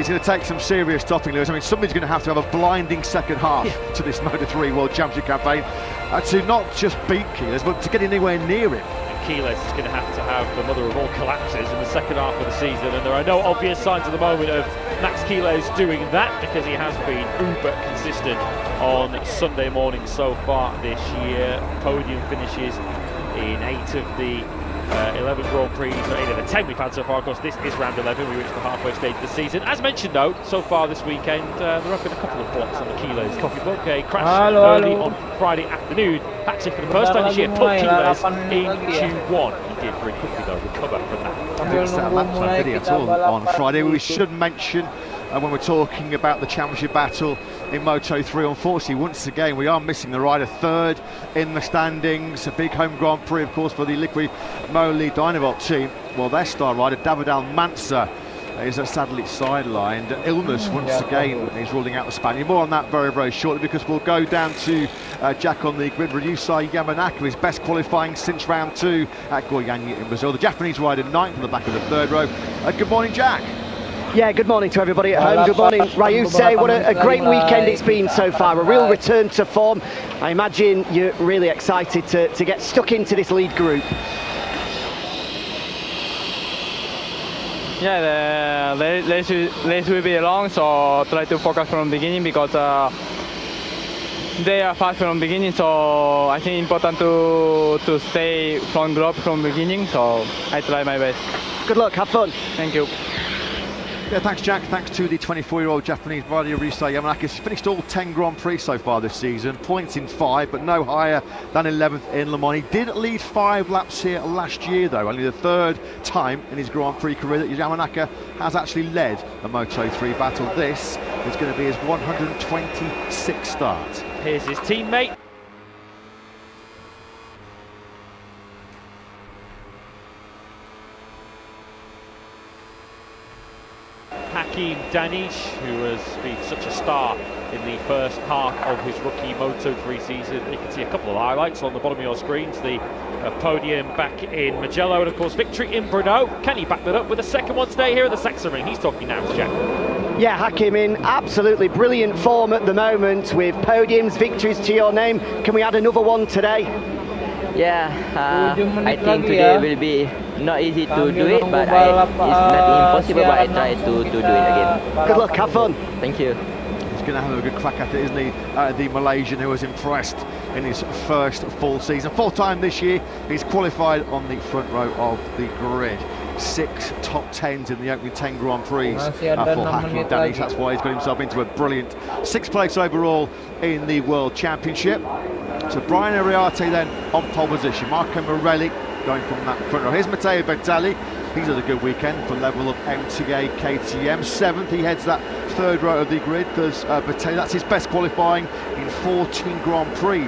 It's going to take some serious stopping, Lewis. I mean, somebody's going to have a blinding second half to this Moto3 World Championship campaign to not just beat Keyless, but to get anywhere near it. Keyless is going to have the mother of all collapses in the second half of the season, and there are no obvious signs at the moment of Max Keyless doing that, because he has been uber consistent on Sunday morning so far this year. Podium finishes in 8 of the 11 Grand Prix, so 8 of the 10 we've had so far. Of course, this is round 11. We reached the halfway stage of the season. As mentioned, though, so far this weekend, there have been a couple of blocks on the Keyless copybook. A crash early on Friday afternoon. Actually, for the first time this year, put Keyless in Q1. He did very quickly, though, recover from that. Didn't start lap time, did he, at all on Friday? We should mention, when we're talking about the championship battle in Moto3, unfortunately, once again, we are missing the rider third in the standings. A big home Grand Prix, of course, for the Liqui Moly Dynavolt team. Well, their star rider, David Almanza, is sadly sidelined. Illness, once again, is ruling out the Spaniard. More on that very, very shortly, because we'll go down to Jack on the grid. Ryusai Yamanaka, his best qualifying since round 2 at Goiânia in Brazil. The Japanese rider, 9th on the back of the third row. Good morning, Jack. Yeah, good morning to everybody at home. Good morning, Ryusai. What a great weekend it's been so far. A real return to form. I imagine you're really excited to get stuck into this lead group. Yeah, the race will be long, so try to focus from the beginning, because they are fast from the beginning, so I think it's important to stay front group from the beginning, so I try my best. Good luck, have fun. Thank you. Yeah, thanks, Jack. Thanks to the 24-year-old Japanese rider Ryusai Yamanaka. He's finished all 10 Grand Prix so far this season. Points in 5, but no higher than 11th in Le Mans. He did lead 5 laps here last year, though. Only the 3rd time in his Grand Prix career that Yamanaka has actually led a Moto3 battle. This is going to be his 126th start. Here's his teammate. Hakim Danish, who has been such a star in the first half of his rookie Moto3 season. You can see a couple of highlights on the bottom of your screens. The podium back in Mugello, and of course victory in Brno. Can he back that up with a second one today here at the Sachsenring? He's talking now to Jack. Yeah, Hakim in absolutely brilliant form at the moment, with podiums, victories to your name. Can we add another one today? Yeah, I think today will be not easy to do it, but it's not impossible, but I try to do it again. Good luck, have fun. Thank you. He's going to have a good crack at it, isn't he? The Malaysian, who was impressed in his first full season. Full time this year, he's qualified on the front row of the grid. 6 top 10s in the opening 10 Grand Prix for Hakim Danish. That's why he's got himself into a brilliant 6th place overall in the World Championship. So Brian Ariarte then on pole position. Marco Morelli going from that front row. Here's Matteo Bertelli. He's had a good weekend for level of MTA KTM. 7th, he heads that 3rd row of the grid. There's Bertelli. That's his best qualifying in 14 Grand Prix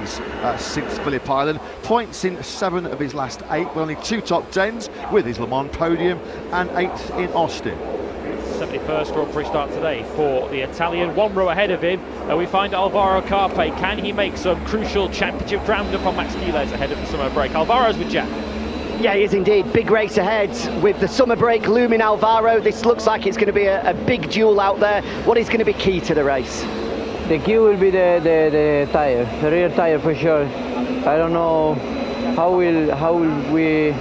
since Phillip Island. Points in 7 of his last 8, with only 2 top 10s, with his Le Mans podium, and 8th in Austin. 71st Grand Prix start today for the Italian. 1 row ahead of him, and we find Alvaro Carpe. Can he make some crucial championship round up on Max Keyless ahead of the summer break? Alvaro's with Jack. Yeah, he is indeed. Big race ahead with the summer break looming. Alvaro, this looks like it's going to be a big duel out there. What is going to be key to the race? The key will be the tire, the rear tire for sure. I don't know how will we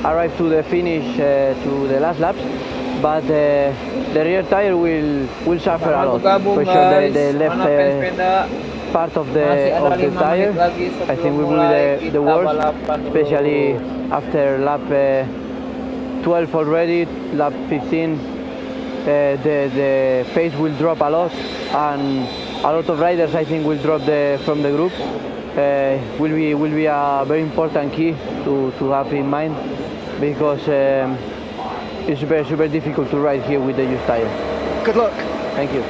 arrive to the finish, to the last laps, but the rear tire will suffer a lot for sure. The left part of the tire, I think will be the worst, especially after lap 12 already. Lap 15, the pace will drop a lot, and a lot of riders I think will drop from the group. Will be a very important key to have in mind, because it's super difficult to ride here with the used tire. Good luck. Thank you.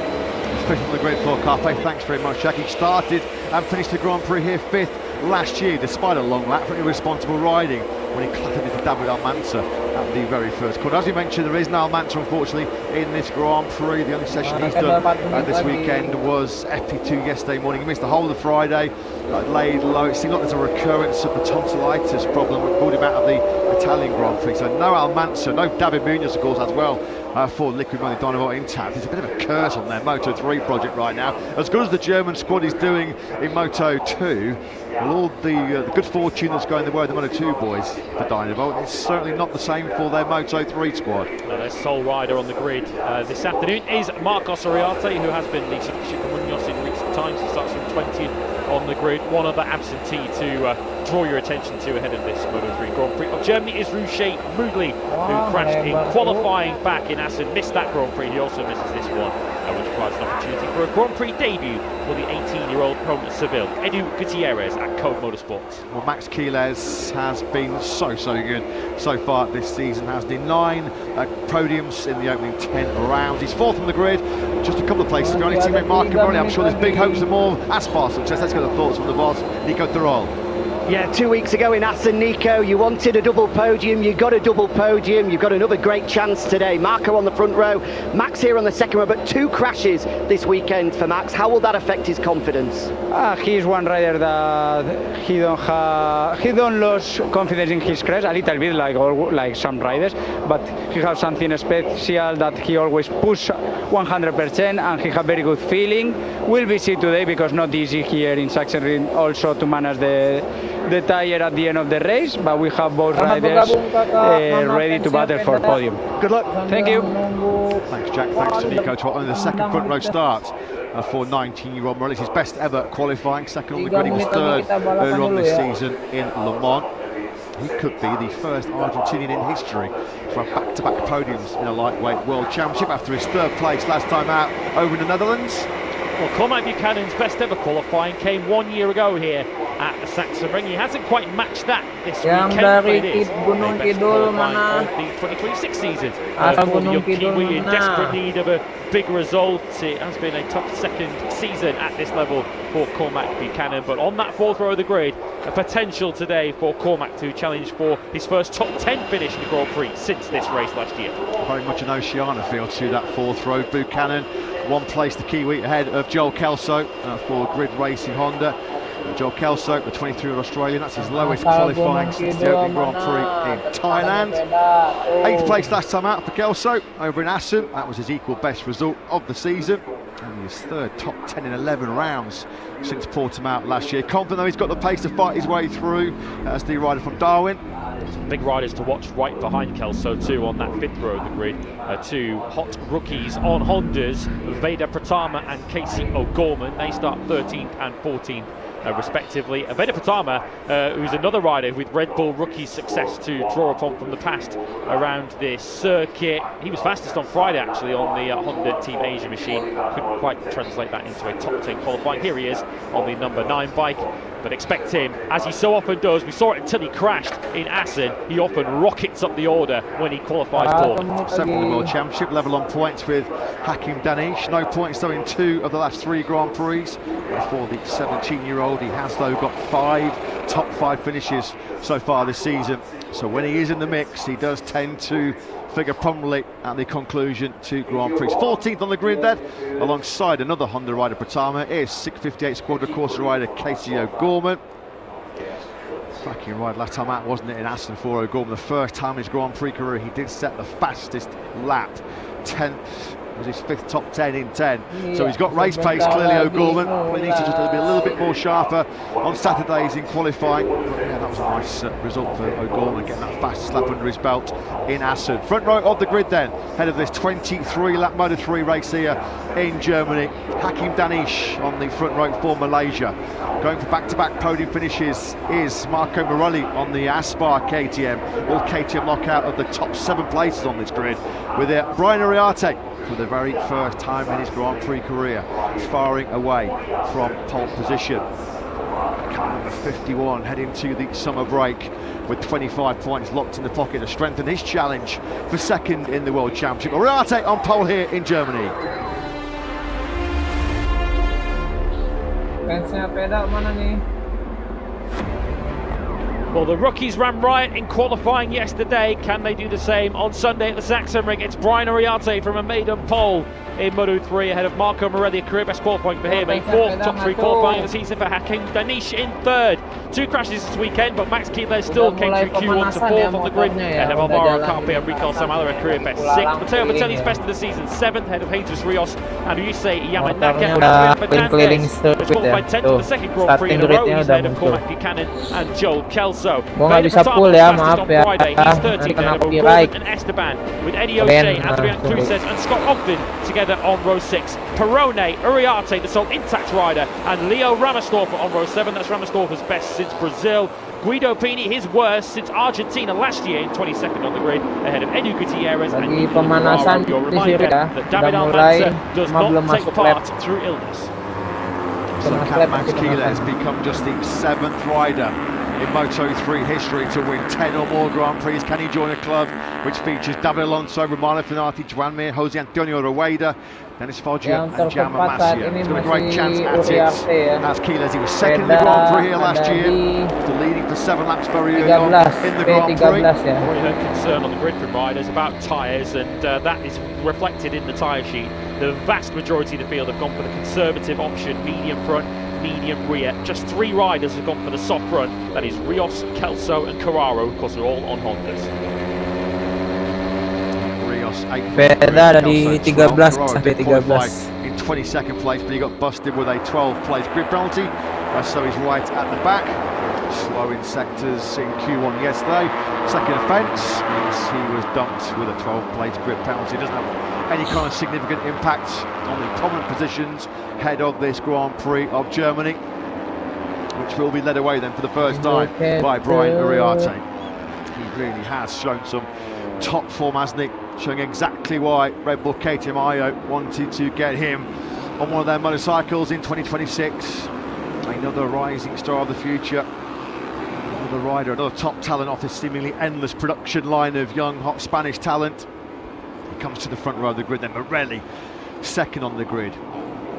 Official for the grid for Carpe. Thanks very much, Jack. He started and finished the Grand Prix here 5th last year, despite a long lap for irresponsible riding, when he clattered into David Almanza at the very first corner. As we mentioned, there is no Almanza, unfortunately, in this Grand Prix. The only session he's done this weekend was FP2 yesterday morning. He missed the whole of Friday, laid low. It seemed like there's a recurrence of the tonsillitis problem, which pulled him out of the Italian Grand Prix. So no Almanza, no David Munoz, of course, as well, for Liquid Money Dynamo intact. It's a bit of a curse on their Moto3 project right now. As good as the German squad is doing in Moto2, well, all the good fortune that's going the way of the Moto2 boys for Dynamo, it's certainly not the same for their Moto3 squad. Their sole rider on the grid this afternoon is Marcos Ariarte, who has been the substitute for Munoz in recent times. He starts from 20th on the grid. One other absentee to draw your attention to ahead of this Moto3 Grand Prix of Germany is Roger Moodley, who crashed in qualifying back in Assen, missed that Grand Prix. He also misses this one, which provides an opportunity for a Grand Prix debut for the 18-year-old from Seville, Edu Gutierrez at Code Motorsports. Well, Max Quiles has been so good so far this season. Has 9 podiums in the opening 10 rounds. He's 4th on the grid, just a couple of places behind his teammate Marco Morelli. I'm sure there's big hopes of more Aspar success. Let's get the thoughts from the boss, Nico Terol. Yeah, 2 weeks ago in Assen, Nico, you wanted a double podium, you got a double podium, you've got another great chance today. Marco on the front row, Max here on the second row, but 2 crashes this weekend for Max. How will that affect his confidence? He's one rider that he don't lose confidence in his crash, a little bit like some riders, but he has something special that he always push 100% and he have very good feeling. We'll be see today because not easy here in Sachsenring also to manage the tire at the end of the race, but we have both riders ready to battle for podium. Good luck. Thank you. Thanks, Jack. Thanks to Nico Trot. Only the second front row start for 19-year-old Morelli. His best ever qualifying. Second on the grid. He was 3rd earlier on this season in Le Mans. He could be the first Argentinian in history to have back-to-back podiums in a lightweight world championship after his 3rd place last time out over in the Netherlands. Well, Cormac Buchanan's best ever qualifying came 1 year ago here at the Sachsenring. He hasn't quite matched that this weekend, but it is the best qualifying of the 2026 season for the young Kiwi, in desperate need of a big result. It has been a tough second season at this level for Cormac Buchanan, but on that 4th row of the grid, a potential today for Cormac to challenge for his first top 10 finish in the Grand Prix since this race last year. Very much an Oceania feel to that 4th row. Buchanan, 1 place the Kiwi ahead of Joel Kelso for Grid Racing Honda. Joel Kelso, the 23-year-old Australian, that's his lowest qualifying since the opening Grand Prix in Thailand. 8th place last time out for Kelso over in Assen. That was his equal best result of the season. And his 3rd top 10 in 11 rounds since Portimao last year. Confident though he's got the pace to fight his way through as the rider from Darwin. Some big riders to watch right behind Kelso too on that 5th row of the grid. 2 hot rookies on Hondas, Veda Pratama and Casey O'Gorman. They start 13th and 14th respectively. Veda Pratama, who's another rider with Red Bull rookie success to draw upon from the past around this circuit. He was fastest on Friday actually on the Honda Team Asia machine. Couldn't quite translate that into a top 10 qualifying. Here he is on the number 9 bike, but expect him, as he so often does, we saw it until he crashed in Assen, he often rockets up the order when he qualifies for. 7th in the World Championship, level on points with Hakim Danish. No points though in 2 of the last 3 Grand Prix for the 17-year-old. He has though got 5 top 5 finishes so far this season. So when he is in the mix, he does tend to figure prominently at the conclusion to Grand Prix. 14th on the grid then, alongside another Honda rider, Pratama, is 658 Squadra Corsa rider Casey O'Gorman. Cracking ride last time out, wasn't it, in Assen for O'Gorman? The first time in his Grand Prix career he did set the fastest lap. 10th was his 5th top 10 in 10. So he's got race pace clearly, O'Gorman, but he needs to just be a little bit more sharper on Saturdays in qualifying. But yeah, that was a nice result for O'Gorman, getting that fastest lap under his belt in Assen. Front row of the grid then, head of this 23-lap Moto3 race here in Germany. Hakim Danish on the front row for Malaysia. Going for back-to-back podium finishes is Marco Morelli on the Aspar KTM. All KTM lockout of the top 7 places on this grid, with Brian Ariarte for the very first time in his Grand Prix career, firing away from pole position. Car number 51 heading to the summer break with 25 points locked in the pocket to strengthen his challenge for 2nd in the World Championship. Ariarte on pole here in Germany. Well, the rookies ran riot in qualifying yesterday. Can they do the same on Sunday at the Sachsenring? It's Brian Ariarte from a maiden pole in Moto3 ahead of Marco Morelli, a career best qualifying for him, a fourth top 3 qualifying of the season for Hakim Danish in third. 2 crashes this weekend, but Max Quiles still came through Q1 to 4th on the grid ahead of Alvaro Carpe and Rico Samala, a career best 6th. Matteo Bertelli's best of the season 7th ahead of Jesus Rios and Yusei Yamanaka. Was qualified 10th for the second Grand Prix in a row. He's ahead of Cormac Buchanan and Joel Kelso. Veda Pratama fastest on Friday. He's 13th ahead of O'Gorman and Esteban, with Eddie O'Shea, Adrian Cruces and Scott Ogden together on row 6. Perrone, Uriarte, the sole intact rider, and Leo Ramastorfer on row 7. That's Ramastorfer's best since Brazil. Guido Pini, his worst since Argentina last year in 22nd on the grid, ahead of Edu Gutierrez and Nico Guerrero. Your reminder that David Almanza does not take part through illness. So can Max Quiles become just the 7th rider in Moto3 history to win 10 or more Grand Prix? Can he join a club which features David Alonso, Romano Fenati, Joan Mir, Jose Antonio Rueda, Dennis Foggia and Jaume Masia? He's got a great chance at it as Quiles. He was second in the Grand Prix here last year, after leading for 7 laps very early on in the Grand Prix. Already heard concern on the grid from riders about tyres, and that is reflected in the tyre sheet. The vast majority of the field have gone for the conservative option, medium front, medium rear. Just 3 riders have gone for the soft front. That is Rios, Kelso and Carraro. Of course, they're all on Hondas. Rios 8th, Beda dari 13 sampai 13. in 22nd place, but he got busted with a 12th place grid penalty. So he's right at the back. Slow in sectors in Q1 yesterday. Second offence means he was dumped with a 12th place grid penalty. Doesn't have any kind of significant impact on the prominent positions ahead of this Grand Prix of Germany, which will be led away then for the first time by Brian Uriarte. He really has shown some top form, hasn't he? Showing exactly why Red Bull KTM Ayo wanted to get him on one of their motorcycles in 2026. Another rising star of the future, another rider, another top talent off this seemingly endless production line of young, hot Spanish talent. He comes to the front row of the grid then. Morelli, second on the grid.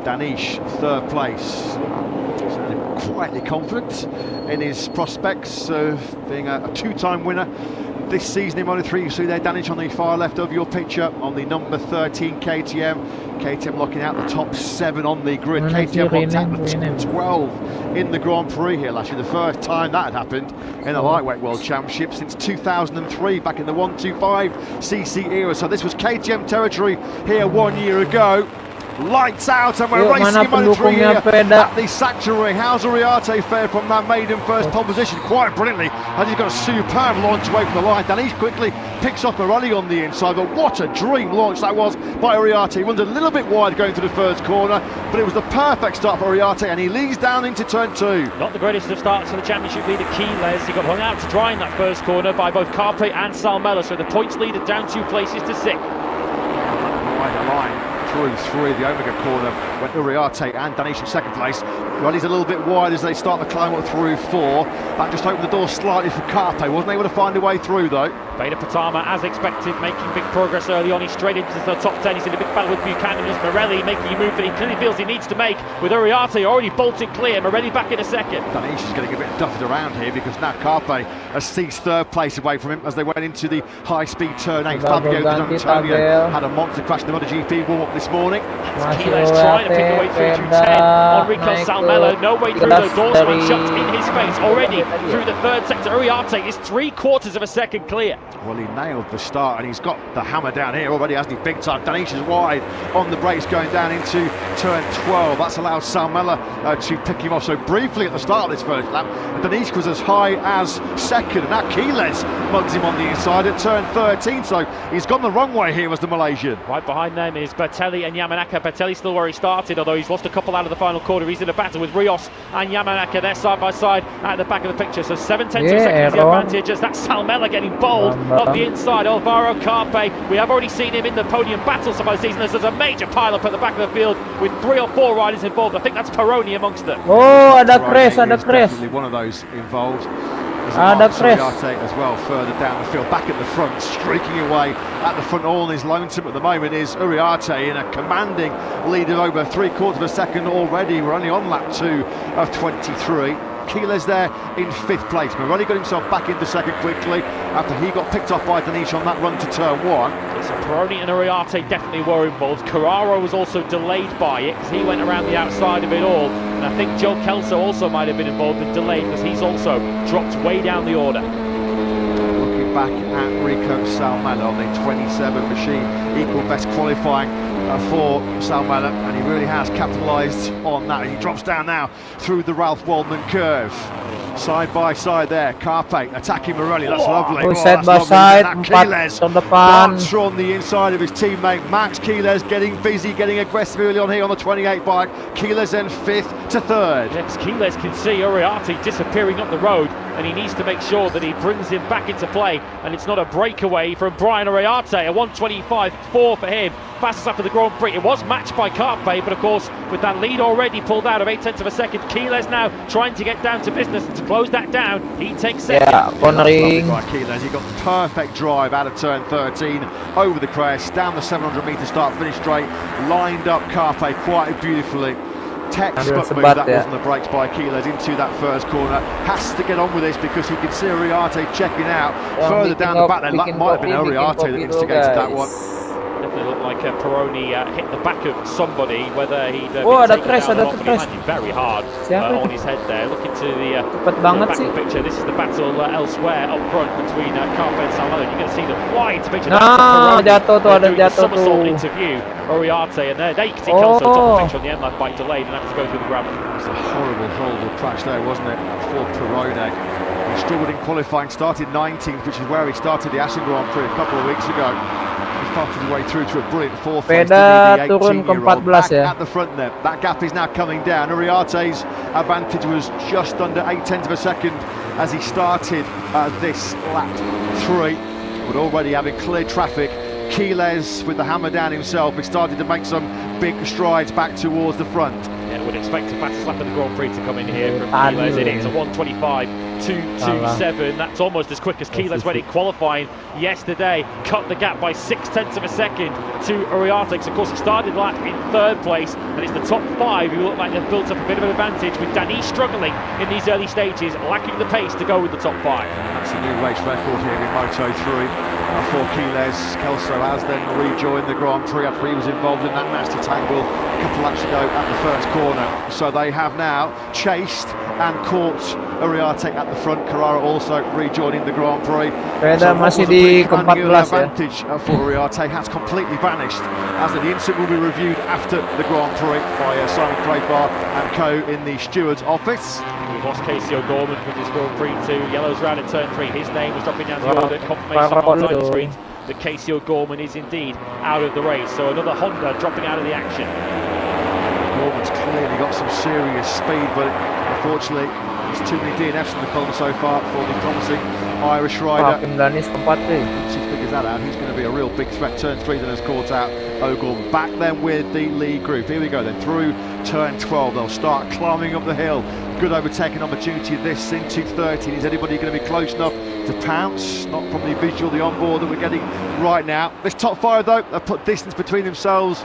Danish, third place. Sounding quietly confident in his prospects of being a 2-time winner this season in Moto3. You see there Danish on the far left of your picture on the number 13 KTM. KTM locking out the top 7 on the grid. KTM locked out the top 12 in the Grand Prix here last year. The first time that had happened in the Lightweight World Championship since 2003, back in the 125cc era. So this was KTM territory here 1 year ago. Lights out, and we're racing in Moto3 here at the Sanctuary. How's Uriarte fared from that maiden first pole position? Quite brilliantly, and he's got a superb launch away from the line. Danish quickly picks off Morelli on the inside, but what a dream launch that was by Uriarte. He runs a little bit wide going through the first corner, but it was the perfect start for Uriarte, and he leads down into turn 2. Not the greatest of starts for the championship leader Quiles. He got hung out to dry in that first corner by both Carpe and Salmela, so the points leader down 2 places to 6th. Wide line through the Omega corner when Uriarte and Danish in second place. Morelli's a little bit wide as they start the climb up through 4. That just opened the door slightly for Carpe. Wasn't able to find a way through though. Veda Pratama, as expected, making big progress early on. He's straight into the top 10. He's in a big battle with Buchanan. As Morelli making a move that he clearly feels he needs to make, with Uriarte already bolted clear. Morelli back in a second. Danish is getting a bit duffed around here because now Carpe has seized third place away from him as they went into the high-speed turn 8. Fabio Di Antonio had a monster crash in the MotoGP warm-up this morning. Quiles trying to pick the way through to 10 on Rico Salmela. No way through, the doors were shut in his face already through the third sector. Uriarte is 3/4 of a second clear. Well, he nailed the start and he's got the hammer down here already, hasn't he? Big time. Danish is wide on the brakes going down into turn 12. That's allowed Salmela to pick him off so briefly at the start of this first lap. And Danish was as high as second, and now Quiles mugs him on the inside at turn 13, so he's gone the wrong way here as the Malaysian. Right behind them is Bertelli and Yamanaka. Bertelli still where he started, although he's lost a couple out of the final quarter. He's in a battle with Rios and Yamanaka. They're side by side at the back of the picture, so 7/10 of a second is the advantage as that's Salmela getting bold up the inside. Alvaro Carpe, we have already seen him in the podium battle so far this season. There's a major pile-up at the back of the field with 3 or 4 riders involved. I think that's Perrone amongst them. Oh, ada crash, ada crash. Definitely one of those involved. Ada crash as well, further down the field, back at the front, streaking away at the front. All his lonesome at the moment is Uriarte in a commanding lead of over 3/4 of a second already. We're only on lap 2 of 23. Quiles there in 5th place. Morelli got himself back into second quickly after he got picked off by Danish on that run to turn 1. So Peroni and Uriarte definitely were involved. Carraro was also delayed by it because he went around the outside of it all. And I think Joe Kelso also might have been involved and delayed because he's also dropped way down the order. Looking back at Rico Salmela on the 27 machine, equal best qualifying for Salmela, and he really has capitalised on that. He drops down now through the Ralph Waldman curve. Side by side there, Carpe attacking Morelli, that's lovely. Side by that's side, lovely. empat tahun depan. Dancer on the inside of his teammate, Max Quiles getting busy, getting aggressive early on here on the 28 bike. Quiles then 5th to 3rd. Yes, Quiles can see Uriarte disappearing up the road, and he needs to make sure that he brings him back into play, and it's not a breakaway from Brian Uriarte. A 1:25.4 for him, fastest after the Grand Prix. It was matched by Carpe, but of course with that lead already pulled out of 0.8 of a second, Quiles now trying to get down to business and to close that down. He takes second. Yeah, cornering. By Quiles, he got the perfect drive out of turn 13, over the crest, down the 700-metre start finish straight, lined up Carpe quite beautifully. Textbook move that was on the brakes by Quiles into that first corner. Has to get on with this because he can see Uriarte checking out further down the back. There might have been Uriarte that instigated that one. Definitely looked like Peroni hit the back of somebody, whether he'd been ada taken crash, down ada or not, but he crash. landed very hard on his head there. Looking to the Cepet banget back sih. of the picture, this is the battle elsewhere up front between Carpe and Salmela. You're going to see them fly into picture. Nah, jatuh tuh, ada doing the jatuh somersault tuh. interview Uriarte, and there you can see Kelso top of the picture on the M-Line bike delayed and having to go through the gravel. It was a horrible crash there, wasn't it, for Peroni. He struggled in qualifying, started 19th, which is where he started the Assen Grand Prix a couple of weeks ago. He fought his way through to a brilliant fourth place. Veda turun ke 18-year-old 14 ya. at the front there. That gap is now coming down. Uriarte's advantage was just under 0.8 of a second as he started this lap 3, but already having cleared traffic. Quiles with the hammer down himself, he started to make some big strides back towards the front. Yeah, would expect a fastest lap of the Grand Prix to come in here from Quiles. It is a 1:25.227. That's almost as quick as Quiles went in qualifying yesterday. Cut the gap by 0.6 of a second to Uriarte, because of course he started the lap in 3rd place, and it's the top 5 who look like they've built up a bit of an advantage, with Danny struggling in these early stages, lacking the pace to go with the top 5. That's a new race record here in Moto3 for Quiles. Kelso has then rejoined the Grand Prix after he was involved in that nasty tangle a couple laps ago at the first corner. So they have now chased and caught Uriarte at the front. Carrara also rejoining the Grand Prix. Veda masih di keempat belas ya. Advantage for Uriarte has completely vanished, as the incident will be reviewed after the Grand Prix by Simon Craybar and co in the steward's office. We've lost Casey O'Gorman from this Grand Prix to yellows round at turn 3. His name was dropping down the order. Confirmation on the screen that Casey O'Gorman is indeed out of the race. So another Honda dropping out of the action. Gorman's clearly got some serious speed, but unfortunately there's too many DNFs in the column so far for the promising Irish rider. Hakim Danis keempat tuh. Once he figures that out, he's going to be a real big threat. Turn 3 then has caught out O'Gorman. Back then with the lead group. Here we go then through turn 12. They'll start climbing up the hill. Good overtaking opportunity this into 13. Is anybody going to be close enough to pounce? Not probably visual the onboard that we're getting right now. This top 5 though, they've put distance between themselves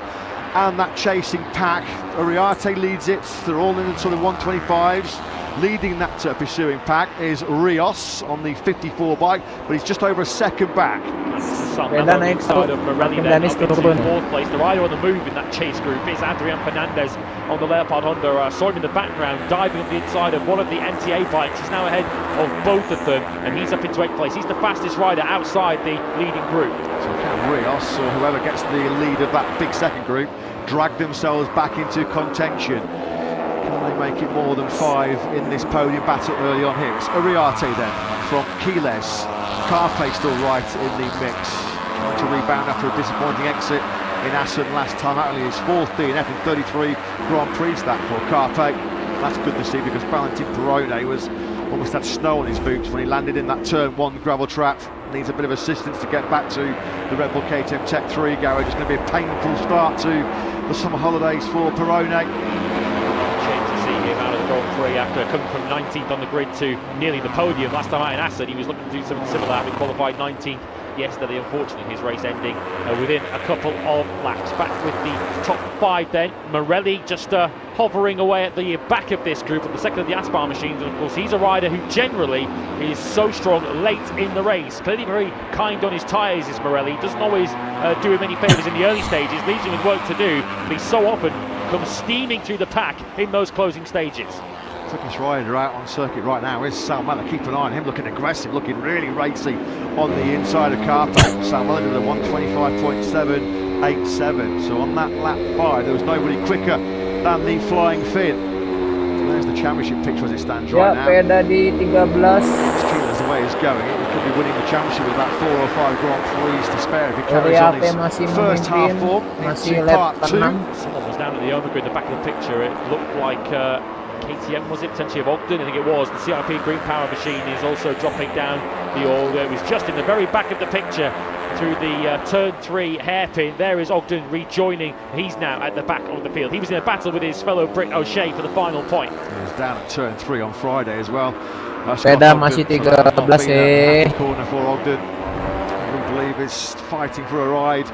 and that chasing pack. Uriarte leads it. They're all in the sort of 125s. Leading that pursuing pack is Rios on the 54 bike, but he's just over a second back. Veda naik Side of Morelli there, Danis up into turun. 4th place. The rider on the move in that chase group is Adrian Fernandez on the Leopard Honda. Saw him in the background diving up the inside of one of the NTA bikes. He's now ahead of both of them, and he's up into 8th place. He's the fastest rider outside the leading group. So can Rios or whoever gets the lead of that big second group drag themselves back into contention? Can they make it more than 5 in this podium battle early on here? It's Uriarte then from Quiles. Carpe still right in the mix, trying to rebound after a disappointing exit in Assen last time. Only his 4th DNF in 33 Grand Prix that for Carpe. That's good to see, because Valentin Peroni was almost had snow on his boots when he landed in that turn 1 gravel trap. Needs a bit of assistance to get back to the Red Bull KTM Tech 3 garage. It's going to be a painful start to the summer holidays for Peroni. Grand Prix after coming from 19th on the grid to nearly the podium last time out in Assen. He was looking to do something similar, having qualified 19th yesterday. Unfortunately, his race ending within a couple of laps. Back with the top 5 then. Morelli just hovering away at the back of this group, at the second of the Aspar machines. And of course, he's a rider who generally is so strong late in the race. Clearly very kind on his tyres is Morelli. Doesn't always do him any favours in the early stages, leaves him with work to do, but he so often comes steaming through the pack in those closing stages. Quickest rider out on circuit right now is Sal Mellor. Keep an eye on him, looking aggressive, looking really racy on the inside of Carpe. Sal Mellor did a 1:25.787. So on that lap 5, there was nobody quicker than the Flying Finn. There's the championship picture as it stands right now. Peda di 13. As the way it's going, it could be winning the championship with about 4 or 5 Grand Prix to spare if he carries on his first half form into part 2. Someone was down at the overgrid, the back of the picture. It looked like KTM, was it? Potentially of Ogden, I think it was. The CRP Green Power machine is also dropping down the order. It was just in the very back of the picture through the turn 3 hairpin. There is Ogden rejoining. He's now at the back of the field. He was in a battle with his fellow Brit O'Shea for the final point. He was down at turn 3 on Friday as well. Peda masih 13 corner for Ogden. We believe is fighting for a ride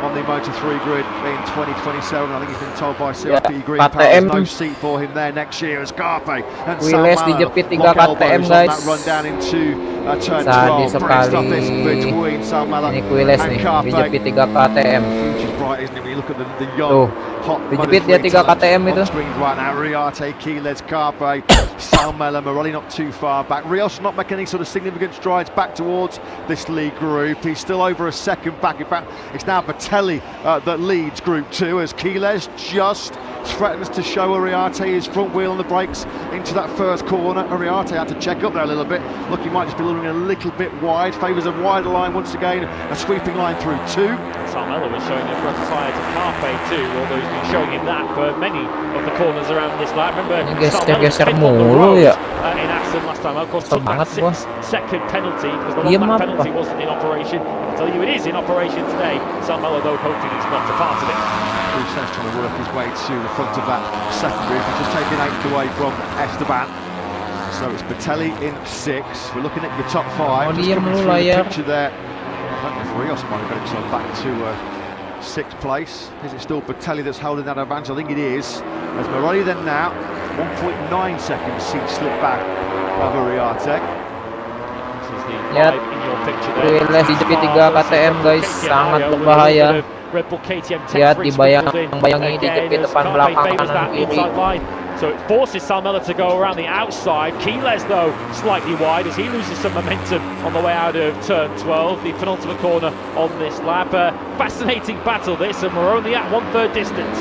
on the Moto3 grid in 2027. I think he's been told by CRP Green Power there's no seat for him there next year as Carpe and Sal Mellor dijepit 3 lock KTM elbows on guys. that run down into turn 12. Sadis Brilliant stuff sekali. this between Sal Mellor Ini Quiles and nih, Carpe. dijepit 3 KTM. Future's bright, isn't it? When you look at the young, Tuh, hot dijepit Moto3 dia 3 KTM on itu. screens right now. Riarte, Quiles, Carpe, Sal Mellor, Morelli not too far back. Rios not making any sort of significant strides back towards this lead group. He's still over a second back. In fact, it's now Batelli that leads Group 2 as Quiles just threatens to show Uriarte his front wheel on the brakes into that first corner. Uriarte had to check up there a little bit. Look, he might just be looking a little bit wide. Favours a wider line once again. A sweeping line through 2. Sal Mellor was showing the front tyre to Carpe too, although he's been showing him that for many of the corners around this lap. Remember, Sal Mellor geser pinned on the mulu road ya. in Assen last time. Of course, took that Semangat, bos. 6-second penalty because the Diem long lap apa? penalty wasn't in operation. I tell you, it is in operation today. Sal Mellor, though, hoping it's not a part of it. Cruz trying to work his way to the front of that second group. He's just taking 8th away from Esteban. So it's Batelli in 6. We're looking at your top 5. Just diem coming dulu through lah the ya. picture there. I don't know if Rios might have got himself back to 6th place. Is it still Batelli that's holding that advantage? I think it is. As Morelli then now, 1.9 seconds seat slip back of Uriarte. This is the Lihat, 5 in your picture there. Quiles dijepit 3 KTM guys, sangat berbahaya. Red Bull KTM Lihat, tech dibayang-bayangi dijepit depan belakang kanan kiri. So it forces Sal Mellor to go around the outside. Quiles, though, slightly wide as he loses some momentum on the way out of turn 12, the penultimate corner on this lap. Fascinating battle this, and we're only at 1/3 distance.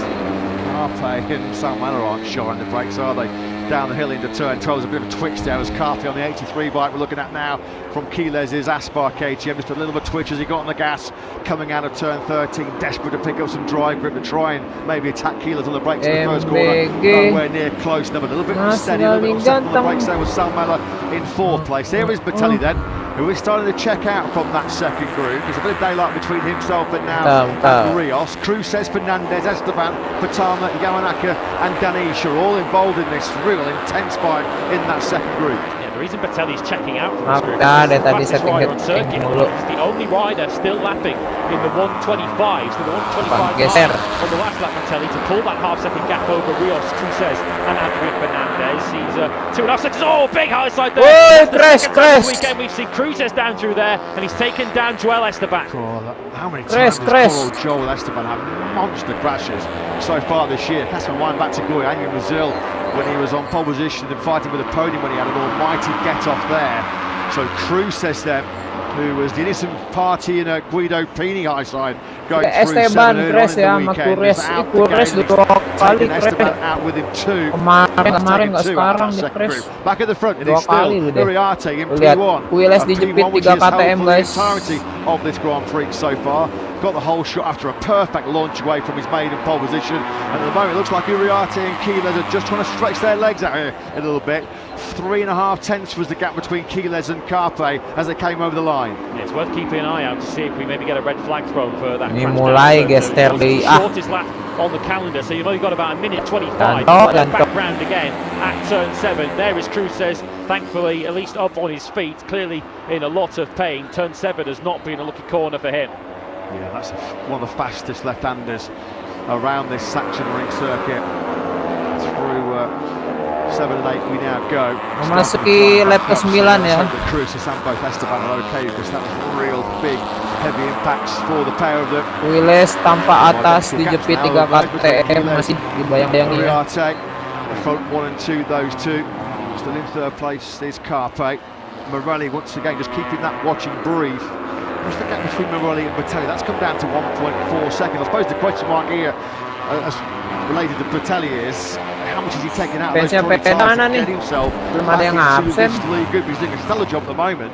Carpe and Sal Mellor aren't showing the brakes, are they? Down the hill into turn 12, there's a bit of a twitch there as Carpe on the 83 bike we're looking at now from Quiles' Aspar KTM. Just a little bit of twitch as he got on the gas coming out of turn 13, desperate to pick up some drive grip to try and maybe attack Quiles on the brakes in the first corner. Nowhere near close enough, a little bit steady, a little bit upset on the brakes there with Sal Mellor in 4th place. Here is Batelli then, who is starting to check out from that second group. There's a bit of daylight between himself and now and Rios. Cruz, Fernandez, Esteban, Pratama, Yamanaka and Danish are all involved in this real intense fight in that second group. Yeah, the reason Batelli's checking out from this group Ada is the tadi fastest setting rider on circuit. mulu. He's the only rider still lapping in the 125s, so the 125 Geser. on the last lap. Batelli to pull that half-second gap over Rios, Cruz and Adrian Fernandez. He's 2.5 seconds. Oh, big high side there. Whoa, That's the crash, second time this crash. weekend we've seen Cruz down through there, and he's taken down Joel Esteban. How many Crash, times crash. has poor old Joel Esteban had monster crashes so far this year? Cast my mind back to Goiânia in Brazil when he was on pole position and fighting with a podium when he had an almighty get-off there. So Cruz says then, who was the innocent party in a Guido Pini high side going through Esteban 7 early on crash in ya the sama weekend. Quiles. Was out the Quiles game, 2 kali taking Esteban crash. out with him 2. Kemarin Taking 2 out sekarang of di that second crash. group. Back at the front, it 2 is still kali lu deh. Uriarte in Lihat, P1. Quiles A dijepit P1 which 3 is held KTM for the guys. entirety of this Grand Prix so far. Got the whole shot after a perfect launch away from his maiden pole position, and at the moment it looks like Uriarte and Quiles are just trying to stretch their legs out here a little bit. 3.5 tenths was the gap between Quiles and Carpe as they came over the line. Yeah, it's worth keeping an eye out to see if we maybe get a red flag thrown for that. Ini mulai geser di shortest lap on the calendar, so you've only got about a minute 25. Back round again at turn 7. There is Cruz says, thankfully, at least up on his feet, clearly in a lot of pain. Turn 7 has not been a lucky corner for him. Yeah, that's one of the fastest left-handers around this Sachsenring circuit. Through 7 and 8 we now go. Memasuki lap ke-9 ya. Cruz and both Esteban are okay because that was real big, heavy impacts for the pair of them. Wiles tanpa atas dijepit 3 KTM masih dibayang-bayangi ya. The front 1 and 2, those two. Still in third place is Carpe. Morelli once again just keeping that watch and breathe. What's the gap between Morelli and Bertelli? That's come down to 1.4 seconds. I suppose the question mark here, as related to Bertelli, is how much is he taking out of those 20 tires to get himself back into this league? Good, he's doing a stellar job at the moment.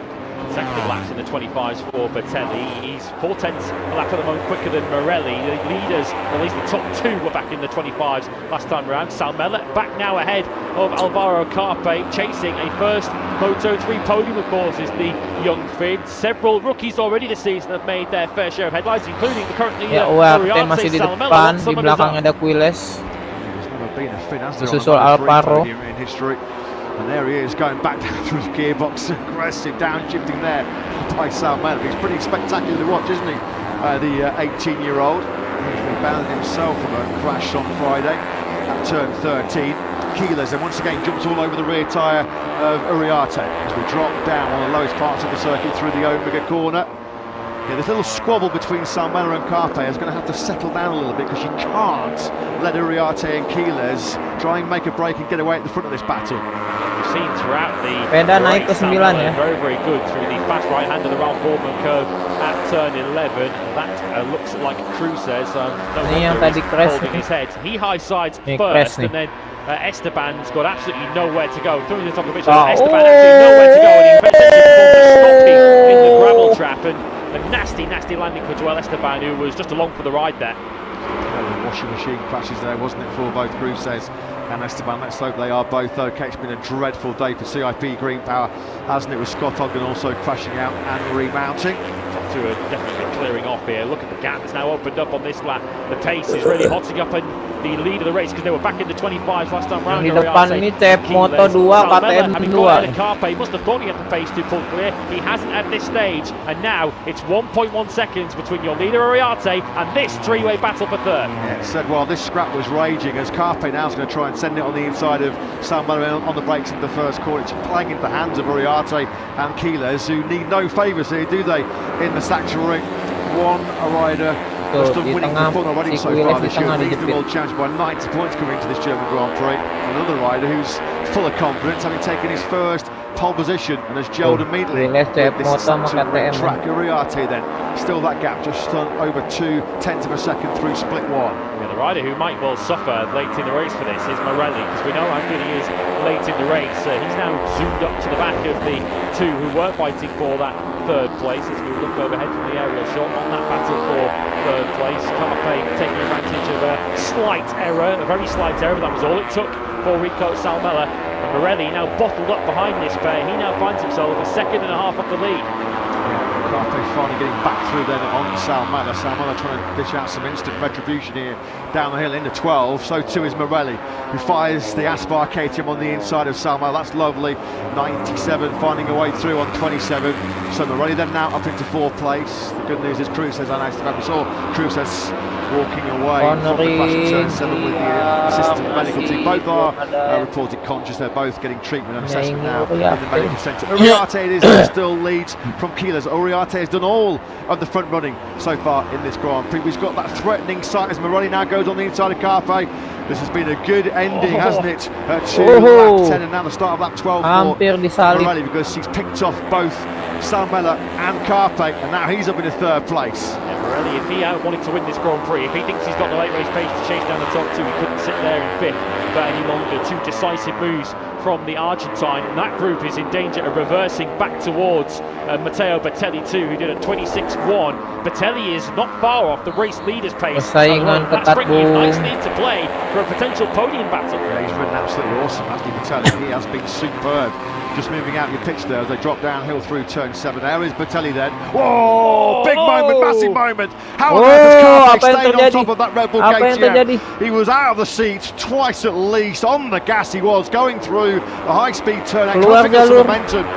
Consecutive laps in the 25s for Bertelli. He's 4 tenths a lap at the moment quicker than Morelli. The leaders, at least the top 2, were back in the 25s last time around. Salmela back now ahead of Alvaro Carpe, chasing a first Moto3 podium, of course, is the young Fid. Several rookies already this season have made their fair share of headlines, including the current leader, UAT masih di depan, di belakang ada Quiles. Disusul Alvaro. And there he is, going back down through his gearbox, aggressive downshifting there by Salmela. He's pretty spectacular to watch, isn't he? The 18-year-old. He's rebounded himself from a crash on Friday at turn 13. Keyless, and once again jumps all over the rear tyre of Uriarte as we drop down one of the lowest parts of the circuit through the Omega corner. Yeah, this little squabble between Salmela and Carpe is going to have to settle down a little bit because you can't let Uriarte and Keyless try and make a break and get away at the front of this battle. We've seen throughout the Veda naik ke 9 ya. Very, very good through the fast right hand of the Ralph Boardman curve at turn 11. That looks like Cruz says. Ini yang tadi crash holding his head. He high sides ini first, nih. and then Esteban's got absolutely nowhere to go. Through the top of the pitch, Esteban absolutely nowhere to go, and he eventually stopping in the gravel trap, and a nasty, nasty landing for Joel Esteban, who was just along for the ride there. Washing machine crashes there, wasn't it, for both Cruzes and Esteban? Let's hope they are both okay. It's been a dreadful day for CIP Green Power, hasn't it, with Scott Ogden also crashing out and remounting. Top 2 are definitely clearing off here. Look at the gap that's now opened up on this lap. The pace is really hotting up in the lead of the race because they were back in the 25s last time round. Di depan ini CF Moto2 KTM 2. Carpe must have thought he had the pace to pull clear. He hasn't at this stage, and now it's 1.1 seconds between your leader Uriarte and this 3-way battle for third. Yeah, it said while this scrap was raging, as Carpe now is going to try and send it on the inside of Salmela on the brakes in the first corner. It's playing into the hands of Uriarte and Keyless, who need no favours here, do they, in the Sachsenring? One rider just done winning for fun already so far this year, leads the world championship by 90 points coming into this German Grand Prix. Another rider who's full of confidence, having taken his first pole position and has gelled immediately with this Sachsenring track. Uriarte then, still that gap, just over 0.2 of a second through split 1. Yeah, the rider who might well suffer late in the race for this is Morelli, because we know how good he is late in the race. He's now zoomed up to the back of the 2 who were fighting for that third place as we look overhead from the aerial shot on that battle for third place. Carpe taking advantage of a slight error, a very slight error, but that was all it took for Rico Salmela. And Morelli now bottled up behind this pair. He now finds himself a second and a half off the lead. Carpe finally getting back through then on Salmela. Salmela trying to dish out some instant retribution here down the hill into 12. So too is Morelli, who fires the Aspar KTM on the inside of Salmela. That's lovely. 97 finding a way through on 27. So Morelli then now up into 4th place. The good news is Cruz says we saw Cruz says walking away from the crash at turn 7 with the assistant medical team. Both are reported conscious. They're both getting treatment and assessment now in the medical centre. Uriarte it is who still leads from Keyless. Uriarte has done all of the front running so far in this Grand Prix. We've got that threatening sight as Morelli now goes on the inside of Carpe. This has been a good ending, hasn't it, to lap 10 and now the start of lap 12 for Morelli, because he's picked off both Salmela and Carpe, and now he's up in 3rd place. Yeah, Morelli, if he wanted to win this Grand Prix, if he thinks he's got the late race pace to chase down the top 2, he couldn't sit there in 5th for any longer. 2 decisive moves from the Argentine, and that group is in danger of reversing back towards Matteo Bertelli too, who did a 26.1. Bertelli is not far off the race leader's pace. That's bringing him nicely into play for a potential podium battle. Yeah, he's ridden absolutely awesome, Andy Bertelli. He has been superb. Just moving out your pitch there as they drop downhill through turn 7. There is Bertelli then. Whoa! Big moment, massive moment. How on earth has Carpe stayed on top of that Red Bull gate? Yeah. He was out of the seats twice at least. On the gas he was, going through the high-speed turn. And Carpe got some momentum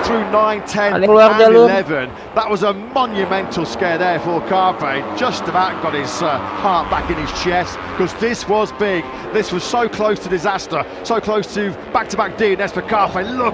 through 9, 10 and 11. That was a monumental scare there for Carpe. Just about got his heart back in his chest, because this was big. This was so close to disaster, so close to back-to-back DNS for Carpe. Look,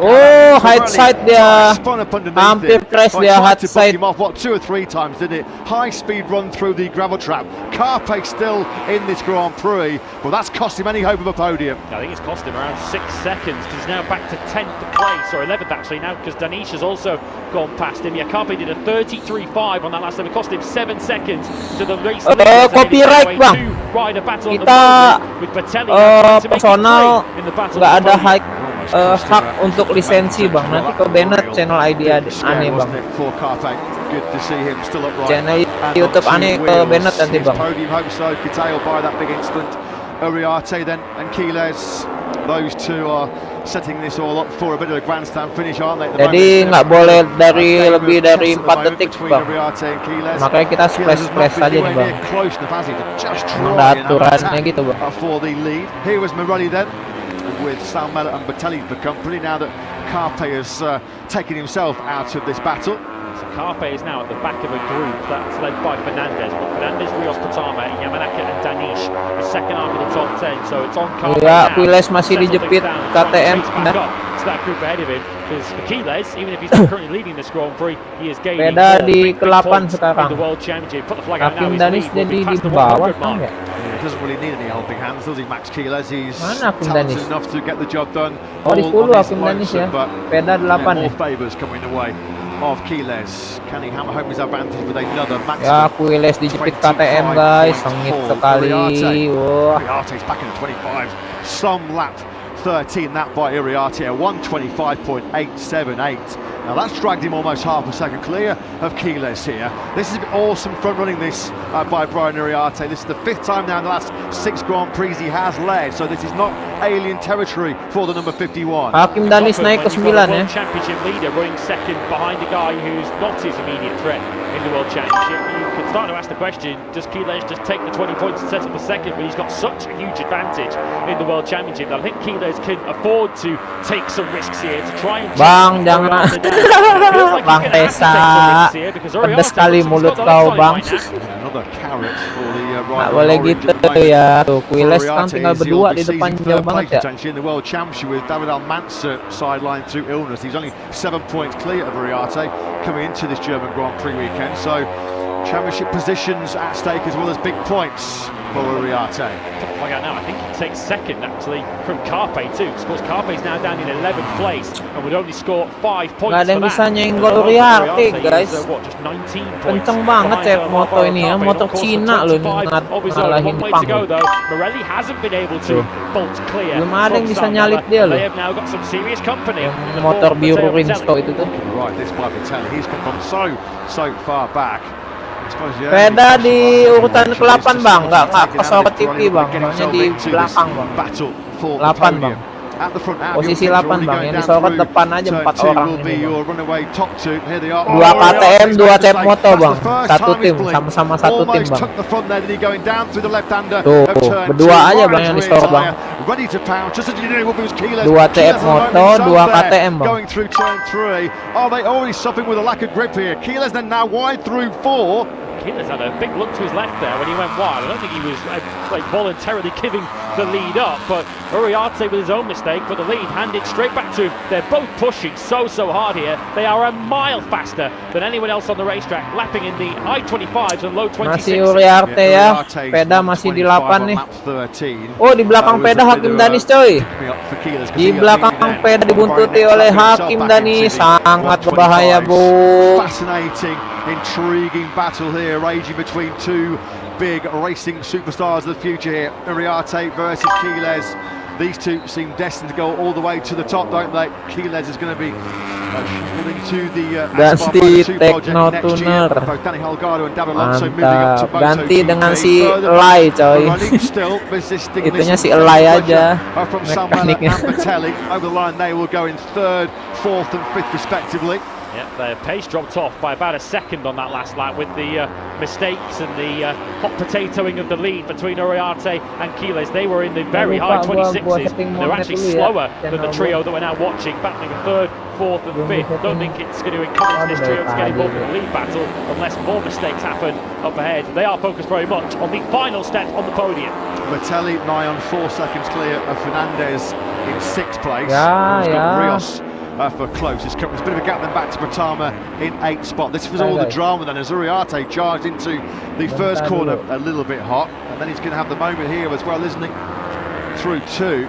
high side dia. Spun up underneath Hampir crash dia high side. Him off, what, 2 or 3 times, did it? High-speed run through the gravel trap. Carpe still in this Grand Prix, but that's cost him any hope of a podium. I think it's cost him around 6 seconds, because he's now back to 10th place, or 11th actually now, because Danish has also gone past him. Yeah, Carpe did a 33.5 on that last time. It cost him 7 seconds to the race. Copyright bang. Rider battle Kita with Bertelli personal nggak ada hak untuk lisensi bang. Nanti ke Bennett channel ID aneh bang. Channel YouTube aneh ke Bennett nanti bang. Uriarte then and Quiles, those two are setting this all up for a bit of a grandstand finish, aren't they? Jadi nggak boleh lebih dari 4 detik bang. Makanya kita splash aja nih bang. Emang ada aturannya gitu bang. For the lead, here was Morelli then, with Salmela and Bertelli for company. Now that Carpe has taken himself out of this battle. So Carpe is now at the back of a group that's led by Fernandez. But Fernandez, Rios Pratama, Yamanaka and Danish, the second half of the top 10. So it's on Carpe ya, now. Quiles masih dijepit KTM. To that group ahead of him, because for Quiles, even if he's not currently leading this Grand Prix, he is gaining Beda di ke-8 sekarang. the World Championship. Put the flag out now. Hakim Danis jadi di bawah kan ya? He doesn't really need any helping hands, does he, Max Quiles? He's Hakim talented Danis? enough to get the job done. Oh, di 10 Hakim Danis ya. Beda 8 more ya. favours coming away of Quiles. Can he hammer home his advantage with another max? Ya, Quiles dijepit KTM guys, sengit sekali. Wah. Uriarte's back in the 25. Some lap 13, that by Uriarte, 125.878. Now that's dragged him almost half a second clear of Quiles here. This is awesome front running this by Brian Uriarte. This is the 5th time now in the last 6 Grand Prix he has led, so this is not alien territory for the number 51. Hakim Danis naik ke 9 ya. Championship leader running second behind a guy who's not his immediate threat in the World Championship. You can start to ask the question, does Quiles just take the 20 points and set up a second when he's got such a huge advantage in the World Championship? I think Quiles can afford to take some risks here to try and Bang, jangan. Bang Tesa, pedas sekali mulut kau bang. Nggak boleh gitu ya. Tuh, Quiles kan tinggal berdua di depan, jauh banget ya. In the World Championship with David Almanza sidelined through illness. He's only 7 points clear of Uriarte coming into this German Grand Prix weekend. So championship positions at stake as well as big points for Uriarte. Now I think he takes second actually from Carpe too. Of course, Carpe's now down in 11th place and would only score 5 points. Nggak ada yang bisa nyenggol Uriarte guys. Kenceng banget ya moto ini ya, motor Cina loh nih ngalahin Jepang. Belum ada yang bisa nyalip dia loh. Motor biru Rinsto itu tuh. He's come from so far back. Sepeda di urutan ke-8 bang, nggak kesorot TV bang, makanya di belakang bang. 8 bang. Posisi 8 bang, yang disorot depan aja 4 orang ini bang. 2 KTM, 2 CF Moto bang, satu tim, sama-sama satu tim bang. Tuh, berdua aja bang yang disorot bang. 2 CF Moto, 2 KTM bang. Quiles had a big look to his left there when he went wide. I don't think he was voluntarily giving the lead up, but Uriarte with his own mistake, but the lead handed straight back to him. They're both pushing so hard here. They are a mile faster than anyone else on the racetrack, lapping in the high 25s and low 26s. Masih Uriarte ya, Peda masih di 8 nih. Oh, di belakang Peda Hakim Danis coy. Di belakang Peda dibuntuti oleh Hakim Danis, sangat berbahaya bu. Fascinating, intriguing battle here, raging between 2 big racing superstars of the future here. Uriarte versus Quiles. these two seem destined to go all the way to the top, don't they? Quiles is going to be shuffled into the Ganti Moto2 project next year. Technotuner. Both Danny Holgado and David Alonso moving up to Mantap. Ganti MotoGP. dengan si Furthermore, Elai, coy. Pirelli still resisting Itunya this si Elai pressure, aja, from Salmela mekaniknya. and Bertelli. Over the line, they will go in 3rd, 4th and 5th respectively. Yeah, their pace dropped off by about a second on that last lap with the mistakes and the hot potatoing of the lead between Uriarte and Quiles. They were in the very high 26s. They're actually slower than the trio that we're now watching, battling 3rd, 4th and 5th. Don't think it's going to encourage this trio to get involved in the lead battle unless more mistakes happen up ahead. They are focused very much on the final step on the podium. Bertelli nigh on 4 seconds clear of Fernandez in 6th place. Yeah, He's got yeah. Rios for closest. There's a bit of a gap then back to Pratama in 8th spot. This was all the drama then as Uriarte charged into the first corner a little bit hot, and then he's going to have the moment here as well, isn't he? Through 2.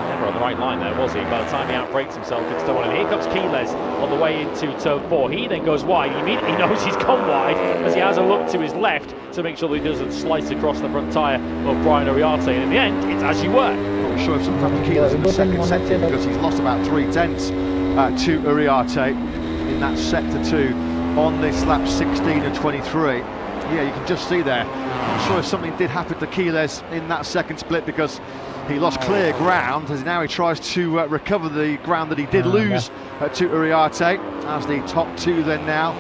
Never on the right line there, was he? By the time he outbrakes himself, it's still on. And here comes Quiles on the way into turn 4. He then goes wide. He immediately knows he's gone wide as he has a look to his left to make sure that he doesn't slice across the front tyre of Brian Uriarte. And in the end, it's as you were. I'm sure if something happened to Quiles in the second sector because he's lost about 3 tenths to Uriarte in that sector 2 on this lap 16 and 23. Yeah, you can just see there. I'm sure if something did happen to Quiles in that second split because he lost clear ground as now he tries to recover the ground that he did lose to Uriarte as the top 2 then now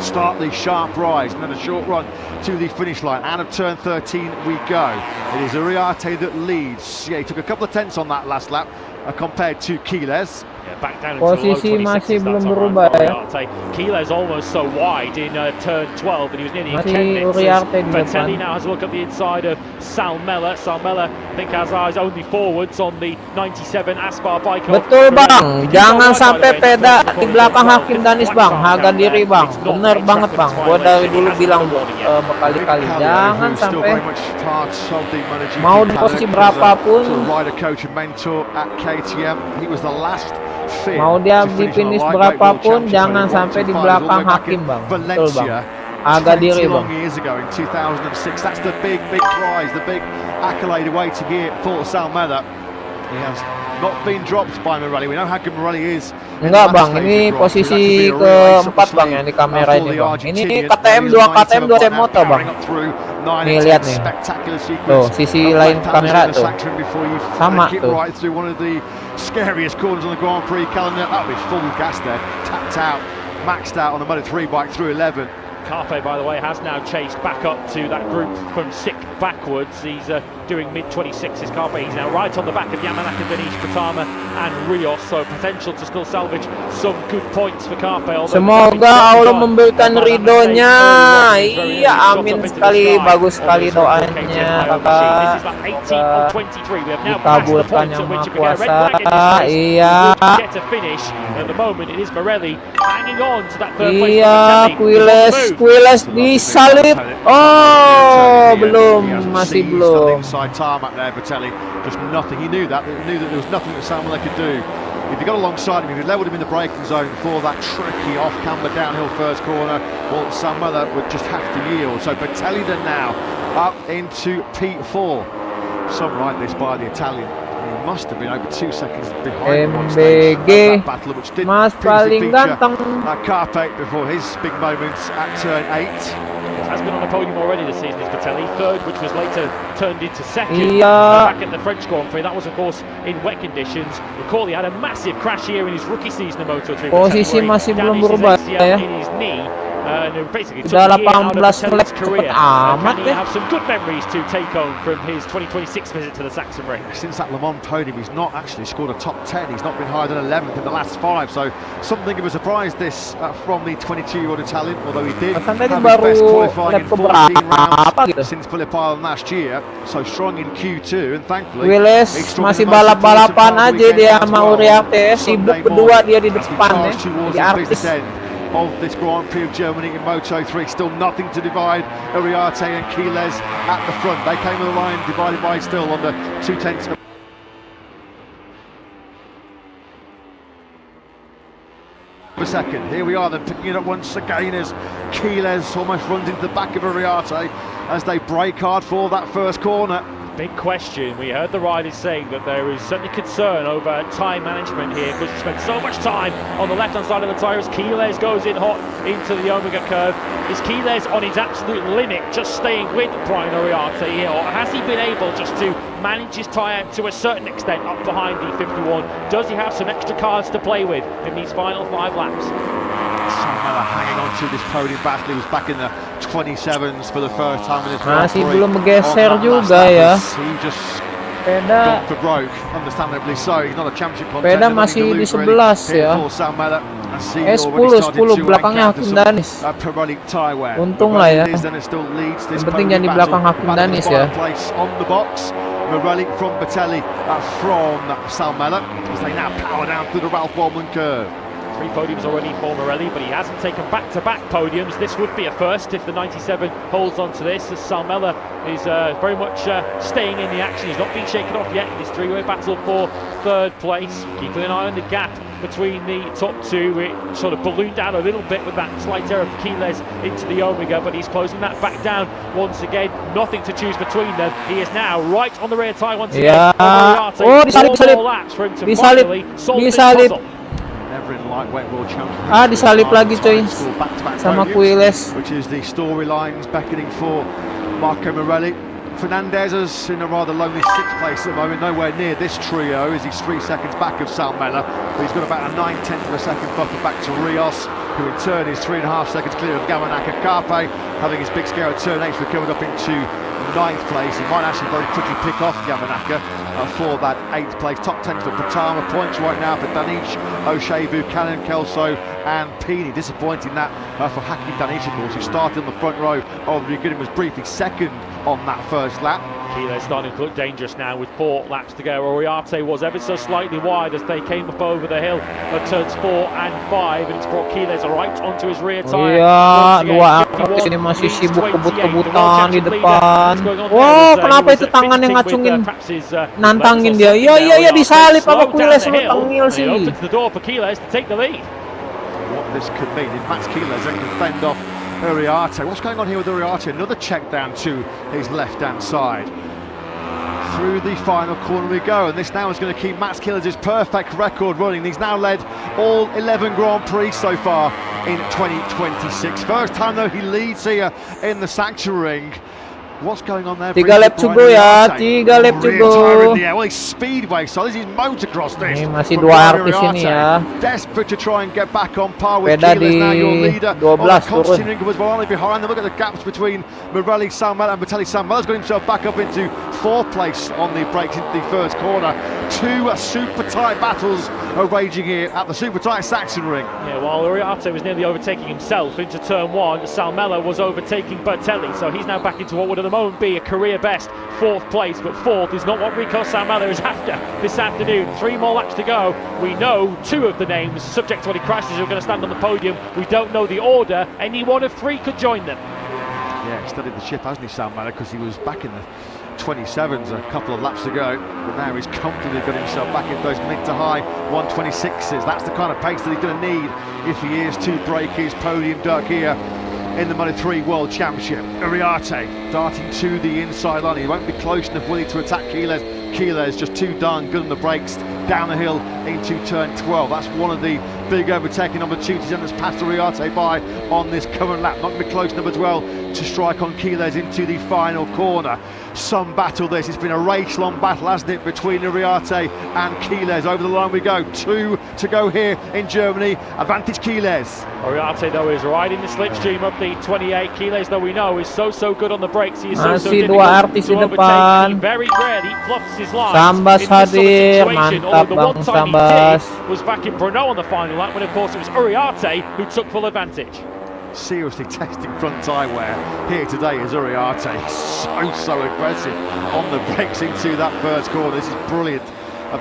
start the sharp rise and then a short run to the finish line. Out of turn 13 we go. It is Uriarte that leads. Yeah, he took a couple of tenths on that last lap compared to Quiles. Yeah, back down into the low Posisi 26s, masih that's belum on berubah ya. Uriarte. Quiles almost so wide in turn 12 and he was nearly in Masih 10 minutes. Uriarte di Bertelli depan. now has a look at the inside of Salmela. Salmela, I think, has eyes only forwards on the 97 Aspar bike. Betul bang, jangan sampai peda di belakang Hakim Danis bang, harga diri bang, bener banget bang, gua dari dulu bilang berkali-kali, jangan sampai mau di posisi berapapun, mau dia di finish berapapun, jangan sampai di belakang Hakim bang, betul bang, harga diri bang. That's the big prize, the big accolade awaiting here for Salmela. He has not been dropped by Morelli. We know how good Morelli is. Enggak bang, ini posisi keempat bang yang di kamera ini bang. Ini KTM 2 KTM moto bang. Nih lihat nih. Tuh sisi lain kamera tuh. Sama tuh. One of the scariest corners on the Grand Prix calendar. Oh, it's full gas there. Tapped out, maxed out on a Moto3 bike through 11. Carpe, by the way, has now chased back up to that group from 6th backwards. He's doing mid-26s. Carpe, he's now right on the back of Yamanaka, Denise, Pratama and Rios, so potential to still salvage some good points for Carpe. Semoga Allah memberikan ridhonya. Iya, amin sekali, bagus sekali doanya kakak. Dikabulkan yang maha kuasa. Iya. Iya, Quiles disalip. Oh, belum, masih belum. Just nothing. He knew that there was nothing that Salmela could do. If he got alongside him, if he levelled him in the braking zone for that tricky off-camber downhill first corner, well, Salmela would just have to yield. So Bertelli then now up into P4. Some right this by the Italian. He must have been over 2 seconds behind MBG, battle, which did Mas paling ganteng. Carpe before his big moments at turn 8. Has been on the podium already this season is Bertelli, 3rd, which was later turned into 2nd. Iya. Back at the French Grand Prix, that was of course in wet conditions. Recall he had a massive crash here in his rookie season of Moto3. Posisi masih belum berubah ya. In his knee. Basically Udah 18 lap cepet amat ya. Have some good memories to take home from his 2026 visit to the Saxon Ring. Since that Le Mans podium, he's not actually scored a top 10. He's not been higher than 11th in the last 5. So something of a surprise this from the 22-year-old Italian. Although he did have his best qualifying in 14 rounds since Phillip Island last year. So strong in Q2 and thankfully. Quiles masih balap-balapan aja dia sama Uriarte, sibuk berdua dia di depan ya, di artis. Of this Grand Prix of Germany in Moto3, still nothing to divide Uriarte and Quiles at the front. They came on the line divided by still under 2 tenths of a second. Here we are then picking it up once again as Quiles almost runs into the back of Uriarte as they brake hard for that first corner. big question. We heard the riders saying that there is certainly concern over time management here because you spent so much time on the left-hand side of the tyre as Quiles goes in hot into the Omega curve. Is Quiles on his absolute limit, just staying with Brian Uriarte here, or has he been able just to manage his tyre to a certain extent up behind the 51? Does he have some extra cards to play with in these final 5 laps? Sam Miller hanging on to this podium battle. He was back in the 27s for the first time in his Masih belum bergeser juga ya. He just Sepeda gone for broke, understandably so. He's not a championship contender. sepeda masih di 11 ya. 10 belakangnya Hakim Danis. Untung lah ya. Yang penting jangan di belakang Hakim Danis ya. Morelli from Batelli, from Sam Miller, as they now power down through the Ralph Walman curve. 3 podiums already for Morelli, but he hasn't taken back-to-back podiums. This would be a first if the 97 holds on to this, as Sam Miller is very much staying in the action. He's not been shaken off yet in this 3-way battle for 3rd place. Keeping an eye on the gap between the top 2. It sort of ballooned out a little bit with that slight error of Quiles into the Omega, but he's closing that back down once again. Nothing to choose between them. He is now right on the rear tyre once again. Ya. Oh, disalip. Disalip. Disalip lagi coy sama Quiles. Which is the storylines beckoning for Marco Morelli. Fernandez is in a rather lonely 6th place at the moment, nowhere near this trio as he's 3 seconds back of Sam Miller, but he's got about a 9/10 of a second buffer back to Rios, who in turn is 3.5 seconds clear of Yamanaka. Carpe, having his big scare at turn 8, recovered up into 9th place. He might actually very quickly pick off Yamanaka for that 8th place. Top 10 for Pratama, points right now for Danic, O'Shea, Buchanan, Kelso and Pini. Disappointing that for Hakim Danic, of course, who started on the front row of the beginning, was briefly second on that first lap. Quiles starting to look dangerous now with 4 laps to go. Uriarte was ever so slightly wide as they came up over the hill at turns 4 and 5, and it's brought Quiles right onto his rear tyre. Iya, 2 artis ini masih sibuk kebut-kebutan di depan. Wow, kenapa itu tangan yang ngacungin, nantangin dia? Iya, disalip apa Quiles ngetengil sih. Opens the door for Quiles to take the lead. What this could mean if Max Quiles can fend off Uriarte. What's going on here with Uriarte? Another check down to his left-hand side. Through the final corner we go, and this now is going to keep Max Quiles' perfect record running. He's now led all 11 Grand Prix so far in 2026. First time though he leads here in the Sachsenring. What's going on there? 3 lap to go ya, 3 lap to go. Well, he's speedway, so this is motocross this. Ini masih 2 artis ini ya. Desperate to try and get back on par with Sepeda Quiles, now your di leader. 12 turun. Was only behind them. Look at the gaps between Morelli, Sam Miller and Batelli. Sam Miller's got himself back up into 4th place on the brakes into the first corner. 2 super tight battles are raging here at the super tight Sachsenring. Yeah, while Uriarte was nearly overtaking himself into turn 1, Sam Miller was overtaking Batelli, so he's now back into what would at the moment be a career best 4th place, but 4th is not what Rico Sam Miller is after this afternoon. 3 more laps to go. We know 2 of the names, subject to any crashes, are going to stand on the podium. We don't know the order. Any one of 3 could join them. Yeah, he studied the ship, hasn't he, Sam Miller, because he was back in the 27s a couple of laps ago, but now he's comfortably got himself back in those mid to high 126s. That's the kind of pace that he's going to need if he is to break his podium duck here in the Moto3 World Championship. Uriarte darting to the inside line. He won't be close enough, will he, to attack Quiles. Quiles just too darn good on the brakes down the hill into turn 12. That's one of the big overtaking opportunities, and has passed Uriarte by on this current lap. Not going to be close enough as well to strike on Quiles into the final corner. Some battle this. It's been a race-long battle, hasn't it, between Uriarte and Quiles. Over the line we go. 2 to go here in Germany. Advantage Quiles. Uriarte though is riding the slipstream up the 28. Quiles, though we know, is so good on the brakes. He is so Masih 2 difficult artis to di overtake. depan. He very rarely fluffs his lines. Sambas in this sort of hadir, situation. mantap Although the one Bang time Sambas. he did was back in Brno on the final lap, when of course it was Uriarte who took full advantage. Seriously testing front tyre wear here today is Uriarte. So aggressive on the brakes into that first corner. This is brilliant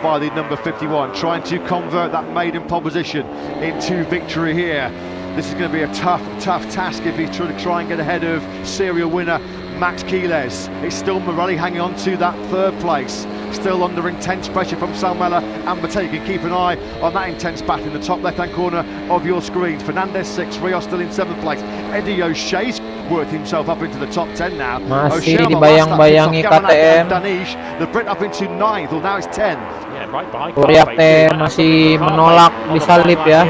by the number 51, trying to convert that maiden pole position into victory here. This is going to be a tough task if he's trying to try and get ahead of serial winner Max Quiles. It's still Morelli hanging on to that 3rd place, still under intense pressure from Sam Miller and Batelli. Can keep an eye on that intense battle in the top left-hand corner of your screens. Fernandez 6th, Rios still in 7th place. Eddie O'Shea's worked himself up into the top 10 now. Masih O'Shea on the last lap, dibayang-bayangi picks off Gamanak KTM. and Danish, the Brit up into 9th, well now it's 10th. Yeah, right behind Uriarte masih menolak disalip ya.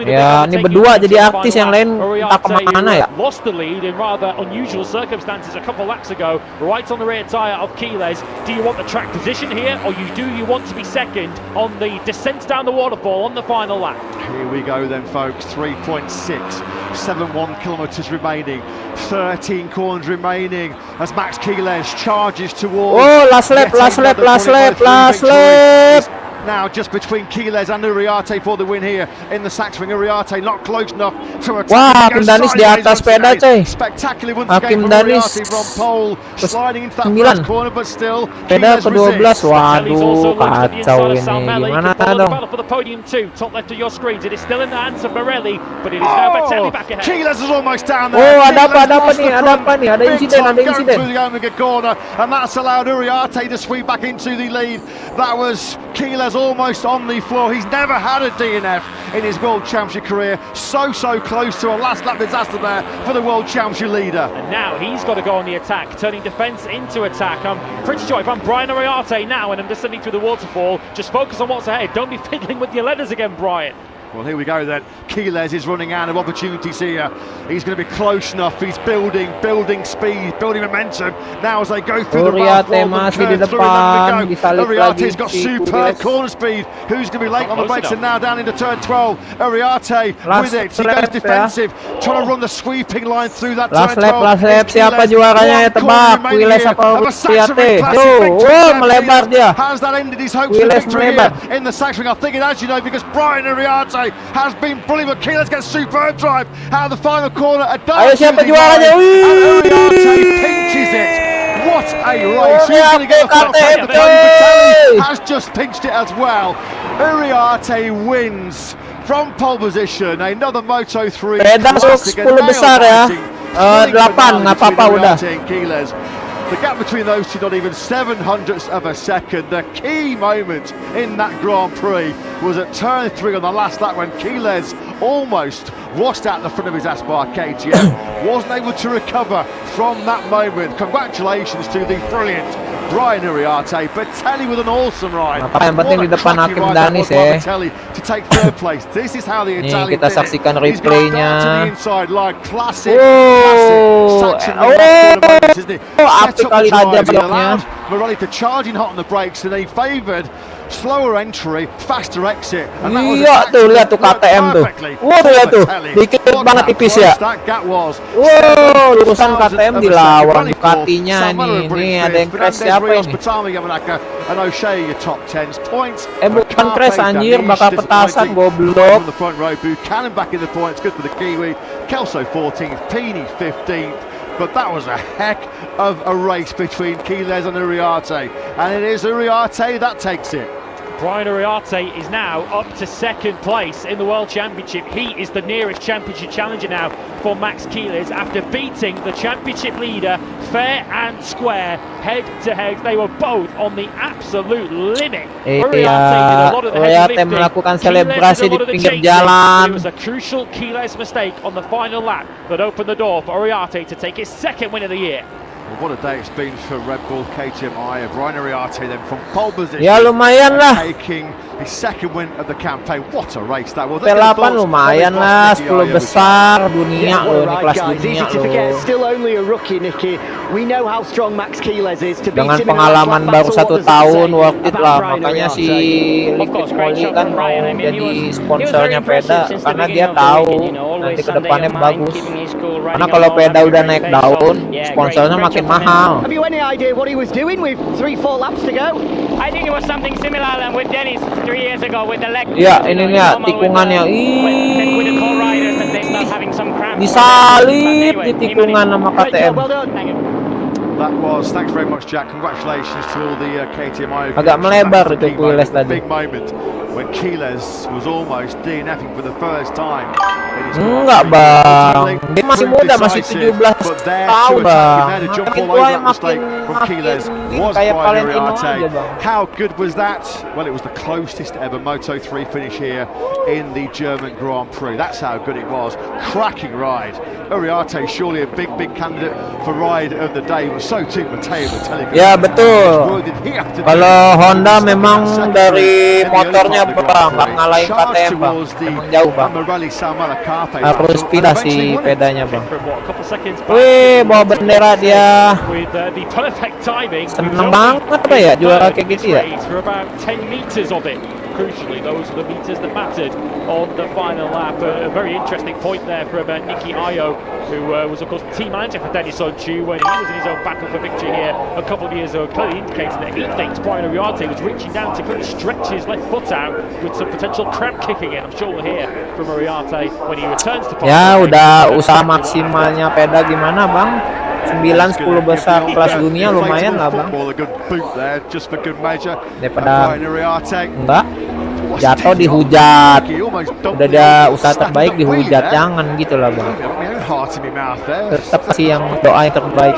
Ya, ini berdua jadi artis, yang lain entah kemana ya. Lost the lead in rather unusual circumstances a couple laps ago, right on the rear tyre of Quiles. Do you want the track position here, or do you want to be second on the descent down the waterfall on the final lap? Here we go then, folks. 3.671 kilometres remaining, 13 corners remaining as Max Quiles charges towards. Oh, last lap. Now just between Quiles and Uriarte for the win here in the Saxring. Uriarte not close enough to attack. Wah, Hakim Danis di atas sepeda, coy. Spectacularly once Hakim again from Danis Uriarte from pole, sliding into that 9. first corner, but still Sepeda Quiles ke-12. resists. Waduh, kacau ini. Gimana dong? For the podium too, top left of your screens. It is still in the hands of Morelli, but it is now Bertelli back ahead. Quiles is almost down there. Oh, ada Quiles apa lost nih? the Ada front. apa nih? Ada Big insiden, time ada going insiden. through the Omega corner, and that's allowed Uriarte to sweep back into the lead. That was Quiles almost on the floor. He's never had a DNF in his World Championship career. So close to a last lap disaster there for the World Championship leader. And now he's got to go on the attack, turning defence into attack. I'm pretty sure if I'm Brian Uriarte now and I'm descending through the waterfall, just focus on what's ahead. Don't be fiddling with your letters again, Brian. Well, here we go then. Quiles is running out of opportunities here. He's going to be close enough. He's building speed, building momentum. Now as they go through the Uriarte masih di depan, disalip lagi Uriarte's got si superb Quiles. corner speed. Who's going to be late on the Close brakes? enough. And now down into turn 12. Uriarte Last with it. He lap goes defensive, trying to run the sweeping line through that Last turn 12. lap. It's Siapa Quiles. juaranya ya, One tebak. corner Quiles remaining apa here of a Saxring Uriarte? Classic Tuh, victory. wow, melebar dia. Has that ended his hopes Quiles of victory melebar. here in the Saxring? I think it has, you know, because Brian Uriarte has been brilliant, but Quiles gets superb drive out of the final corner. Ayo, siapa juaranya? And Uriarte pinches it. What a race! Who's going to get the top KTM, of Bertelli has just pinched it as well. Uriarte wins from pole position. Another Moto3 Sepeda masuk classic, 10 besar ya. 8 nggak apa-apa udah. The gap between those two, not even 700ths of a second. The key moment in that Grand Prix was at turn 3 on the last lap when Quiles almost washed out the front of his Aspar KTM. Wasn't able to recover from that moment. Congratulations to the brilliant Brian Uriarte. Bertelli with an awesome ride. Yang penting di depan Hakim Danis ya. To take third place. This is how the Nih Italian kita did it. saksikan He's got replaynya. down to the inside line. Classic. Oh, Saxon oh, moments, isn't it? api Set up kali the aja drive. He bloknya. allowed Morelli to charge in hot on the brakes, and he favoured slower entry, faster exit. And that was Iya tuh, lihat tuh KTM tuh. Waduh, lihat tuh, dikit banget tipis ya. Wow, urusan KTM dilawan Ducatinya nih. Nih ada yang crash siapa ini? Bukan crash anjir, bakal petasan goblok. The front row, Buchanan back in the points, good for the Kiwi. Kelso 14th, Pini 15th. But that was a heck of a race between Quiles and Uriarte, and it is Uriarte that takes it. Brian Uriarte is now up to second place in the World Championship. He is the nearest championship challenger now for Max Quiles after beating the championship leader fair and square, head to head. They were both on the absolute limit. Uriarte melakukan selebrasi di pinggir jalan. It was a crucial Quiles mistake on the final lap that opened the door for Uriarte to take his second win of the year. Well, what a day it's been for Red Bull KTM. Brian Uriarte then from pole position. Ya lumayan lah. Taking his second win of the campaign. What a race that was. P8 lumayan lah, 10 besar dunia loh, ini kelas dunia loh. Still only a rookie, Nicky. We know how strong Max Quiles is. Dengan pengalaman baru 1 tahun, worth it lah. Makanya si Liquid Moly kan mau jadi sponsornya Peda, karena dia tahu nanti kedepannya bagus. Karena kalau Peda udah naik daun, sponsornya makin mahal. Have you any idea what he was doing with 3-4 laps to go? I think it was something similar than with Dennis 3 years ago with the leg. Ya, ini nih tikungannya. Disalip di tikungan sama KTM. That was, thanks very much, Jack. Congratulations to all the KTM. Agak melebar itu Quiles tadi. Big moment when Quiles was almost DNFing for the first time. Enggak bang, dia masih muda, masih 17 tahun bang. Makin tua makin kayak Valentino aja bang. How good was that? Well, it was the closest ever Moto3 finish here in the German Grand Prix. That's how good it was. Cracking ride. Uriarte surely a big candidate for ride of the day. Was so too Matteo Bertelli. Ya betul. Kalau Honda memang dari motornya bang, nggak ngalahin KTM bang, memang jauh bang. Harus pindah si pedanya bang. Wih, bawa bendera dia. Seneng banget apa ya juara kayak gitu ya. Crucially, those are the meters that mattered on the final lap. A very interesting point there from Nicky Ayo, who was of course the team manager for Denis Sonchu when he was in his own battle for victory here a couple of years ago, clearly indicating that he thinks Brian Uriarte was reaching down to kind of stretch his left foot out with some potential cramp kicking in. I'm sure we'll hear from Uriarte when he returns to ya udah usaha maksimalnya peda gimana bang, 9-10 besar kelas dunia lumayan lah bang, daripada enggak jatuh dihujat. Udah dia usaha terbaik dihujat, jangan gitu lah bang. Tetap sih yang doa yang terbaik.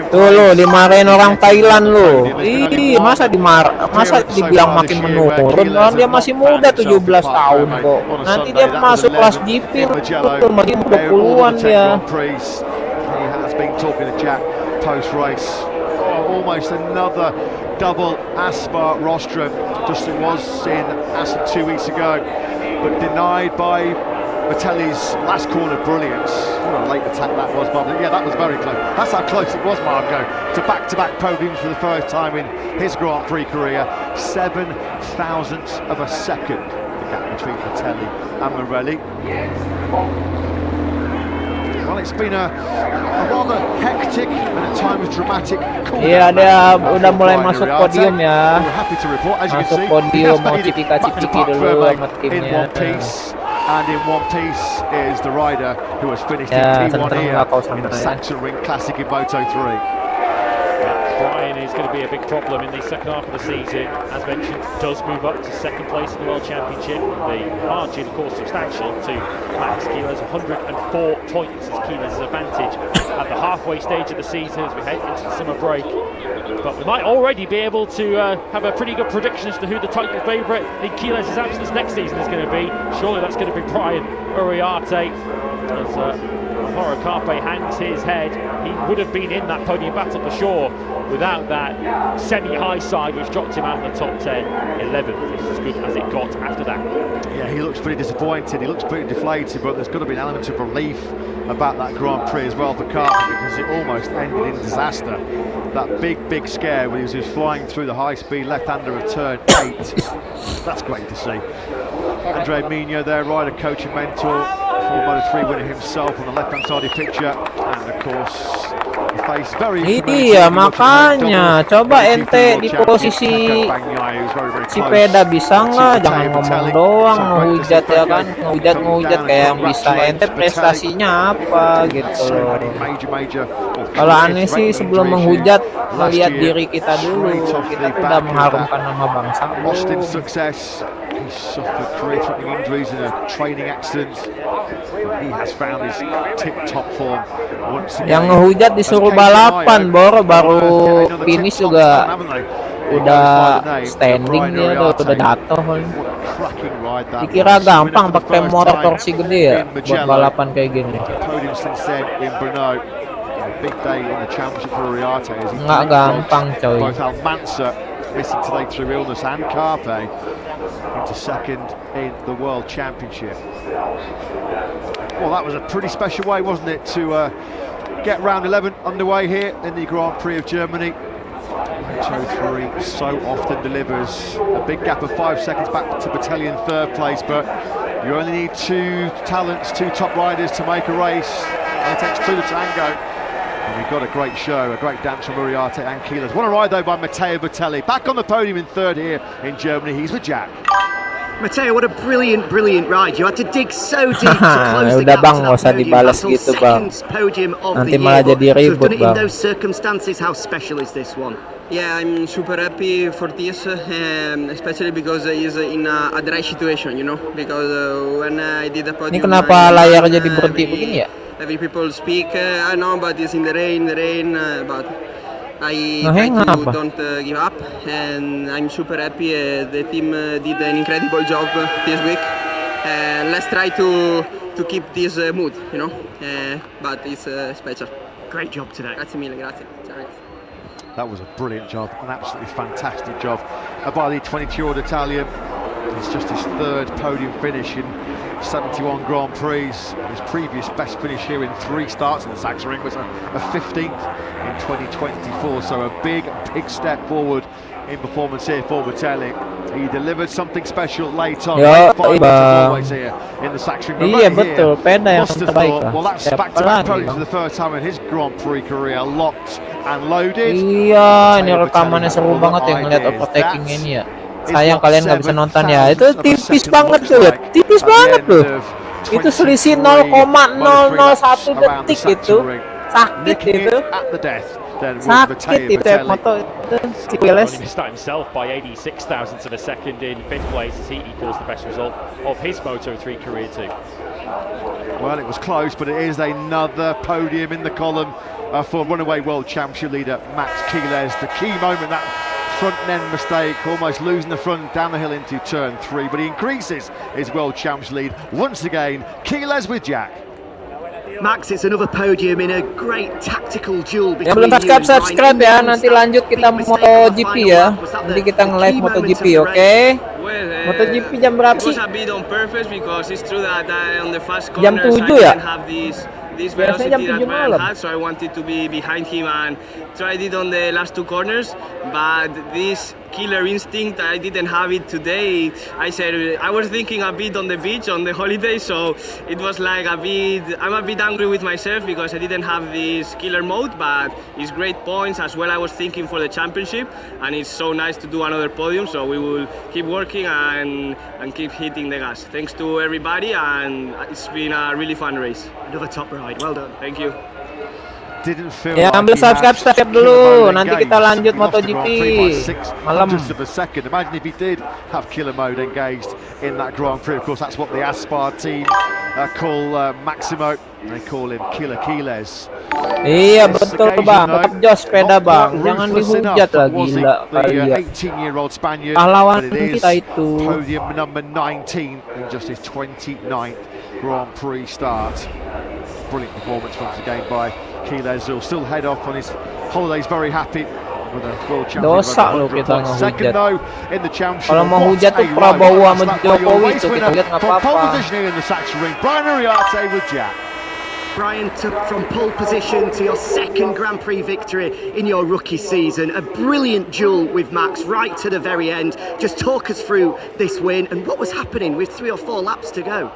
Tuh lo dimarahin orang Thailand lo. Ih, masa dibilang makin menurun, orang dia masih muda 17 tahun kok. Nanti dia masuk kelas GP tuh makin 20-an dia. Almost another double Aspar rostrum, just it was in Assen 2 weeks ago, but denied by Bertelli's last corner brilliance. What a late attack that was, Bob. Yeah, that was very close. That's how close it was, Marco, to back-to-back podiums for the first time in his Grand Prix career. 7 thousandths of a second, the gap between Bertelli and Morelli. Well, it's been a rather hectic and at times dramatic. Iya, dia udah mulai masuk podium ya. Masuk podium, mau cipika-cipiki dulu sama timnya. And in one piece is the rider who has finished in P1 here in the Saxon Ring Classic in Moto3. Brian is going to be a big problem in the second half of the season. As mentioned, does move up to second place in the World Championship. The margin, of course, substantial to Max Keeler's 104 points as Keeler's advantage at the halfway stage of the season as we head into the summer break. But we might already be able to have a pretty good prediction as to who the title favourite in Keeler's absence next season is going to be. Surely that's going to be Brian Uriarte. As Mauro Carpe hangs his head, he would have been in that podium battle for sure without that semi-high side which dropped him out of the top 10. 11th is as good as it got after that. Yeah, he looks pretty disappointed, he looks pretty deflated, but there's got to be an element of relief about that Grand Prix as well for Carpe, because it almost ended in disaster. That big scare when he was flying through the high-speed left-hander of turn 8. That's great to see. Andre Mino, their rider, coach and mentor, former Moto3 winner himself on the left-hand side of the picture, and of course he faced very iya makanya coba ente di posisi si peda bisa nggak, jangan ngomong doang ngehujat ya kan, ngehujat kayak yang bisa ente prestasinya apa gitu loh. Kalau aneh sih sebelum menghujat melihat diri kita dulu, kita sudah mengharumkan nama bangsa. He suffered career-threatening injuries in a training accident. He has found his tip-top form once again. Yang ngehujat disuruh balapan, baru finish juga udah standing dia udah jatuh. Dikira gampang pakai motor torsi gede ya buat balapan kayak gini. Nggak gampang coy. Missing today through illness, and Carpe into second in the World Championship. Well, that was a pretty special way, wasn't it, to get round 11 underway here in the Grand Prix of Germany. Moto3 so often delivers a big gap of 5 seconds back to Bertelli in third place, but you only need 2 talents, 2 top riders to make a race, and it takes 2 to tango. And we've got a great show, a great dance from Uriarte and Keelers. What a ride though by Matteo Bertelli. Back on the podium in third here in Germany. He's with Jack. Matteo, what a brilliant ride. You had to dig so deep to close the Udah gap bang, to nggak usah that podium dibalas battle. gitu bang. Second podium of Nanti the malah year. jadi To have ribut done it in bang. those circumstances, how special is this one? Yeah, I'm super happy for this, especially because it's in a dry situation, you know. Because when I did the Ini podium, kenapa layar jadi berhenti begini ya? every people speak, I know, but it's in the rain, but I Ngeheng try to apa? don't give up, and I'm super happy. The team did an incredible job this week. Let's try to keep this mood, you know. But it's special. Great job today. Grazie mille, grazie. Ciao. That was a brilliant job, an absolutely fantastic job by the 22-year-old Italian. It's just his third podium finish in 71 Grand Prix. His previous best finish here in 3 starts in the Sachsenring was a 15th in 2024. So a big step forward in performance here for Vitalik. He delivered something special late on. Yo, always here in the Sachsenring. Iya betul, peda yang Must have terbaik thought, lah. well, that's Siapa back-to-back lagi, podiums bang? for the first time in his Grand Prix career, locked and loaded. Iya, ini rekamannya seru banget ya ngeliat overtaking ini ya. Sayang kalian nggak bisa nonton ya. Itu tipis banget tuh ya, tipis banget loh. Itu selisih 0,001 detik itu. Sakit itu. Sakit itu moto itu si Quiles. He missed out himself by 86 thousandths of a second in 5th place as he equals the best result of his Moto3 career too. Well, it was close, but it is another podium in the column for runaway world championship leader Max Quiles. The key moment, that front end mistake, almost losing the front down the hill into turn 3, but he increases his world championship lead once again. Quiles with Jack. Max, it's another podium in a great tactical duel between Yang belum you and subscribe ya, nanti lanjut kita MotoGP ya. Nanti kita nge-live MotoGP, oke? MotoGP jam berapa sih? Jam 7 ya? Biasanya jam 7 malam. So I wanted to be behind him and tried it on the last 2 corners, but this killer instinct, I didn't have it today. I was thinking a bit on the beach on the holiday, so it was like I'm a bit angry with myself because I didn't have this killer mode, but it's great points as well. I was thinking for the championship, and it's so nice to do another podium, so we will keep working and keep hitting the gas. Thanks to everybody, and it's been a really fun race. Another top ride, well done. Thank you. Didn't feel Ya, like ambil he had subscribe killer dulu. mode Nanti engaged. kita lanjut He lost the MotoGP Grand Prix by 6 malam. hundredths of a second. Imagine if he did have killer mode engaged in that Grand Prix. Of course, that's what the Aspar team call Maximo. They call him Killer Quiles. Iya betul bang, tetap jos sepeda bang, jangan dihujat lah gila kalian. 18-year-old Spaniard, Pahlawan but it is kita itu. podium number 19 in just his 29th Grand Prix start. Brilliant performance once again by Quiles. He'll still head off on his holidays very happy with a world championship. Dosa lo kita Second ngehujat. though in the championship. Kalau mau What hujat tuh a Prabowo ride. sama That's Jokowi race tuh, kita winner lihat nggak from pole apa-apa. position here in the Sachsenring. Brian Uriarte with Jack. Brian took from pole position to your second Grand Prix victory in your rookie season. A brilliant duel with Max right to the very end. Just talk us through this win and what was happening with 3 or 4 laps to go.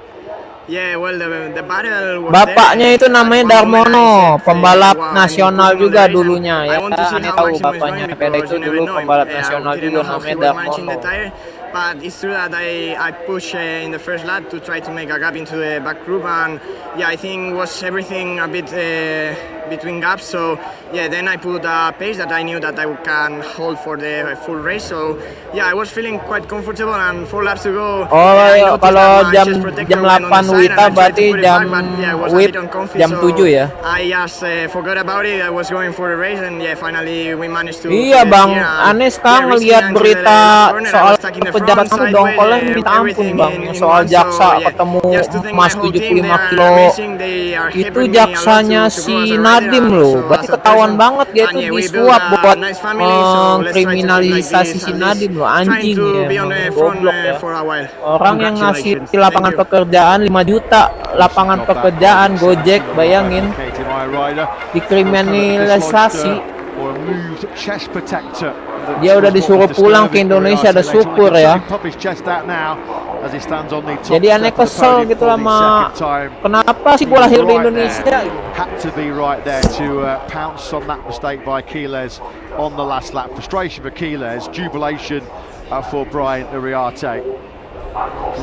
Yeah, well, the battle was Bapaknya there. itu namanya At one moment I Darmono, said, pembalap wow, I need to nasional do juga another race, dulunya and ya. I want to see Ini how tahu Maximo is bapaknya going sepeda because itu you never dulu know. pembalap I nasional didn't juga know how namanya he was managing the Darmono. tire, but it's true that I pushed in the first lap to try to make a gap into the back group, and yeah, I think was everything a bit between gaps. So yeah, then I put a pace that I knew that I can hold for the full race. So yeah, I was feeling quite comfortable, and 4 laps to go. Oh, I noticed kalau that my jam chest protector jam went on the 8 side, WITA and I tried to berarti put it jam back, but yeah, I was a WIT bit uncomfy, jam so 7 ya. I just forgot about it. I was going for the race, and yeah, finally we managed to. Iya bang, here, and, aneh sekarang yeah, ngeliat racing until the berita last corner, I soal was stuck in the front, pejabat itu sideways, dongkolnya minta ampun everything bang. in Soal one, so, jaksa yeah. ketemu Just to thank emas my whole team, 75 they are kilo. amazing. They are Itu helping me a lot jaksanya to si grow as a rider Nadim and loh. also Berarti as a ketahuan person. banget dia And tuh yeah, we build disuap a buat nice family, so let's try to keep like kriminalisasi this si at Nadim least loh. trying Anjing to ya, be on emang the front goblok ya. for a while. Orang yang ngasih Congratulations. lapangan Thank you. pekerjaan 5 juta, lapangan pekerjaan Gojek, bayangin dikriminalisasi. Dia udah disuruh pulang ke Indonesia, ada syukur ya. Jadi aneh kesel gitu sama kenapa sih gua lahir di Indonesia. Had to be right there to pounce on that mistake by Quiles on the last lap. Frustration for Quiles, jubilation for Brian Uriarte.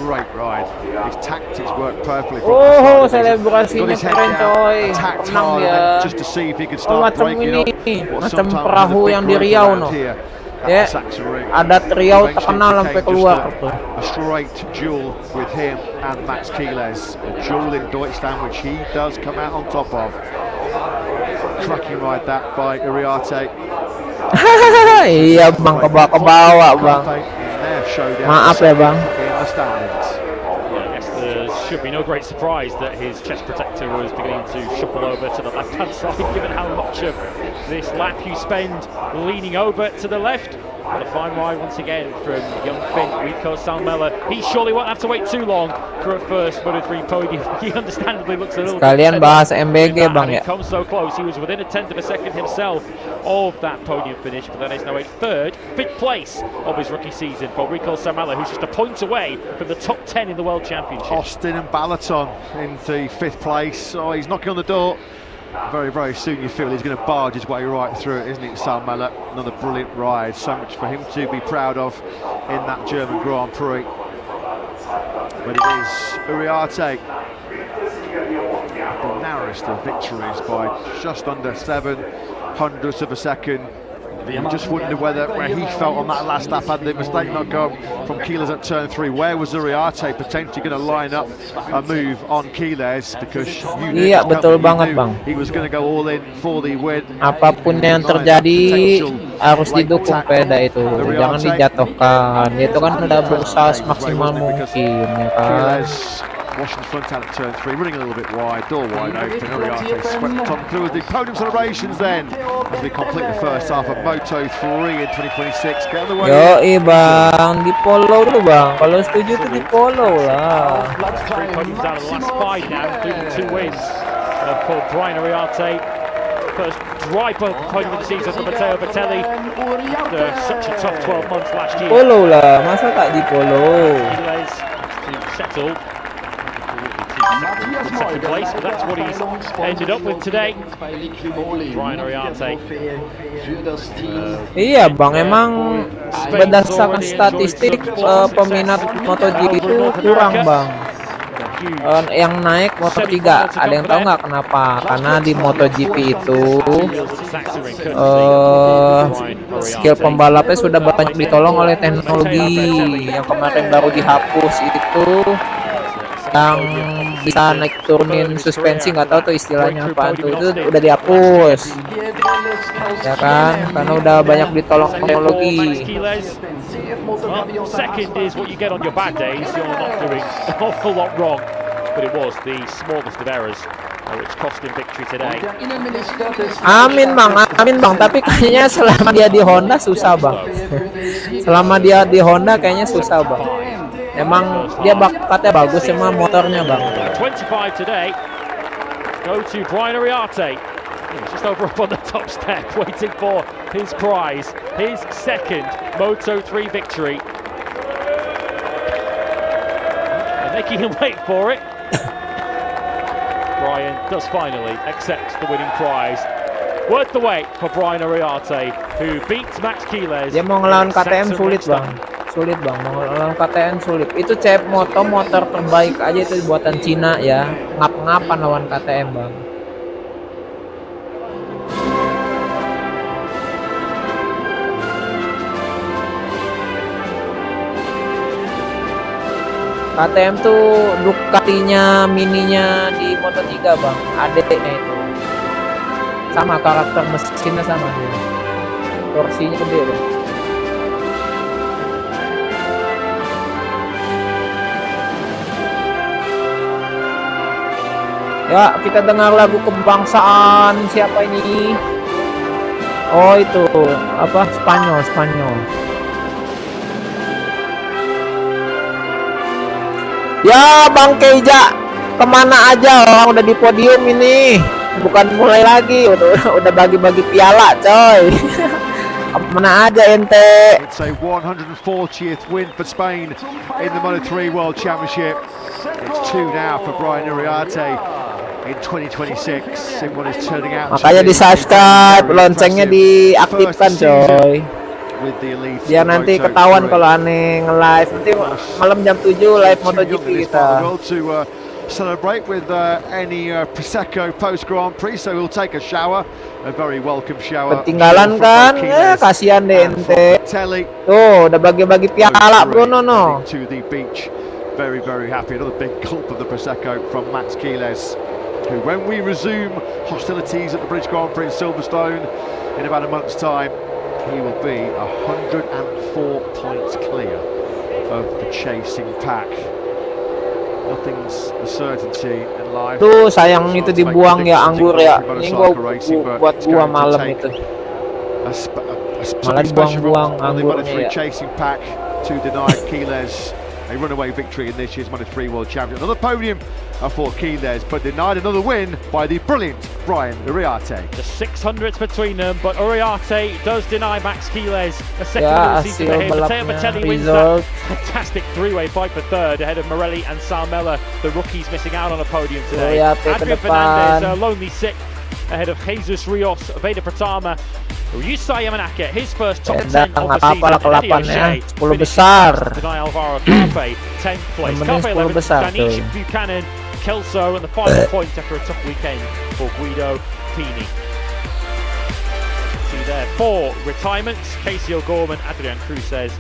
Great ride. His tactics work perfectly. Oh, selebrasinya keren coy. Attacked Menang hard dia. just to see if he could Oh, start macam breaking up ini, what macam sometimes perahu is a yang big di rope Riau around no. here at Ya, the Saxon Ring. adat Riau Eventually terkenal became sampai just keluar tuh. a straight duel with him and Max Keeles. A duel in Deutschland which he does come out on top of. Cracking ride that by Uriarte. Iya bang, kebawa bang. Maaf ya bang. There should be no great surprise that his chest protector was beginning to shuffle over to the left-hand side, given how much of this lap you spend leaning over to the left. What a fine ride once again from young Finn, Rico Salmela. He surely won't have to wait too long for a first Moto3 podium. He understandably looks a little Sekalian bit bahas MBG bang ya. come so close. He was within a tenth of a second himself of that podium finish, but then is now a third, fifth place of his rookie season for Rico Salmela, who's just a point away from the top 10 in the World Championship. Austin and Balaton in the fifth place. Oh, he's knocking on the door. Very, very soon you feel he's going to barge his way right through it, isn't it, Salmela? Another brilliant ride. So much for him to be proud of in that German Grand Prix. But it is Uriarte, the narrowest of victories by just under 7/100ths of a second. You just wonder where he felt on that last lap. Had the mistake not gone from Keeles at turn 3, where was Uriarte potentially going to line up a move on Keeles? Because iya betul banget bang. He was going to go all in for the win. Apapun yang terjadi harus didukung peda itu, jangan dijatuhkan. Dia itu kan udah berusaha semaksimal mungkin ya kan. Washing front out at turn 3, running a little bit wide, door wide open. Uriarte swept on through with the podium celebrations then as we complete the first half of Moto3 in 2026. Get on the way. Yoi bang, di follow dulu bang. Kalau setuju tuh di follow lah. 3 podiums out of the last 5 now, including 2 wins for Brian Uriarte. First dry podium of the season for Matteo Bertelli after such a tough 12 months last year. Follow lah, masa tak di follow? Settle. Second place, but that's what he's ended up with today. Brian Uriarte. Iya bang, emang berdasarkan statistik peminat MotoGP itu kurang bang. Yang naik Moto3, ada yang tahu nggak kenapa? Karena di MotoGP itu skill pembalapnya sudah banyak ditolong oleh teknologi. Yang kemarin baru dihapus itu yang bisa naik turunin suspensi, nggak tahu tuh istilahnya apa tuh, itu udah dihapus ya kan, karena udah banyak ditolong teknologi. Well, second is what you get on your bad days. You're not doing an awful lot wrong, but it was the smallest of errors which cost him victory today. Amin bang, tapi kayaknya selama dia di Honda susah bang. Selama dia di Honda kayaknya susah bang. Emang dia bakatnya bagus, emang motornya bang. 25 today. Go to Brian Uriarte. He's just over up on the top step, waiting for his prize, his second Moto3 victory. They're making him wait for it. Brian does finally accept the winning prize. Worth the wait for Brian Uriarte, who beats Max Keeles. Dia mau ngelawan KTM sulit bang. Sulit bang, mau ngelawan KTM sulit. Itu CF Moto motor terbaik aja itu buatan Cina ya. Ngap-ngapan lawan KTM bang. KTM tuh Ducatinya mininya di Moto3 bang, adeknya itu. Sama karakter mesinnya sama dia. Torsinya gede bang. Ya, kita dengar lagu kebangsaan siapa ini? Oh, itu apa? Spanyol. Ya, Bang Keija, kemana aja? Orang udah di podium ini. Bukan mulai lagi, udah bagi-bagi piala, coy. Kemana aja ente? It's a 140th win for Spain in the Moto3 World Championship. It's 2 now for Brian Uriarte in 2026 in what is turning out. Makanya di subscribe, loncengnya diaktifkan coy. with the elite. Biar nanti ketahuan kalau aneh nge-live. Nanti malam jam 7 live MotoGP kita. To celebrate with any Prosecco post Grand Prix, so we'll take a shower, a very welcome shower. Ketinggalan kan? Kasihan deh ente. Tuh, udah bagi-bagi piala Bruno no. To the beach, very happy. Another big gulp of the Prosecco from Max Quiles, who, when we resume hostilities at the British Grand Prix in Silverstone in about a month's time, he will be 104 points clear of the chasing pack. Nothing's a certainty in life. Tuh sayang itu dibuang ya anggur ya. Ini gua buat gua malam itu. Malah dibuang-buang anggurnya ya. Chasing pack to deny Quiles a runaway victory in this year's Moto3 World Championship. Another podium for Quiles, but denied another win by the brilliant Brian Uriarte. Just 600s between them, but Uriarte does deny Max Quiles a second of the season ahead. Matteo Bertelli wins that fantastic three-way fight for third ahead of Morelli and Salmela. The rookies missing out on a podium today. Adrian Fernandez, a lonely sixth ahead of Jesus Rios, Veda Pratama. Yusa Yamanaka, his first top 10 of the season. 10 besar. Deny Alvaro Carpe, 10th place. Carpe 11th, Danish Buchanan, Kelso, and the final point after a tough weekend for Guido Pini. See there, 4 retirements: Casey O'Gorman, Adrian Cruzes,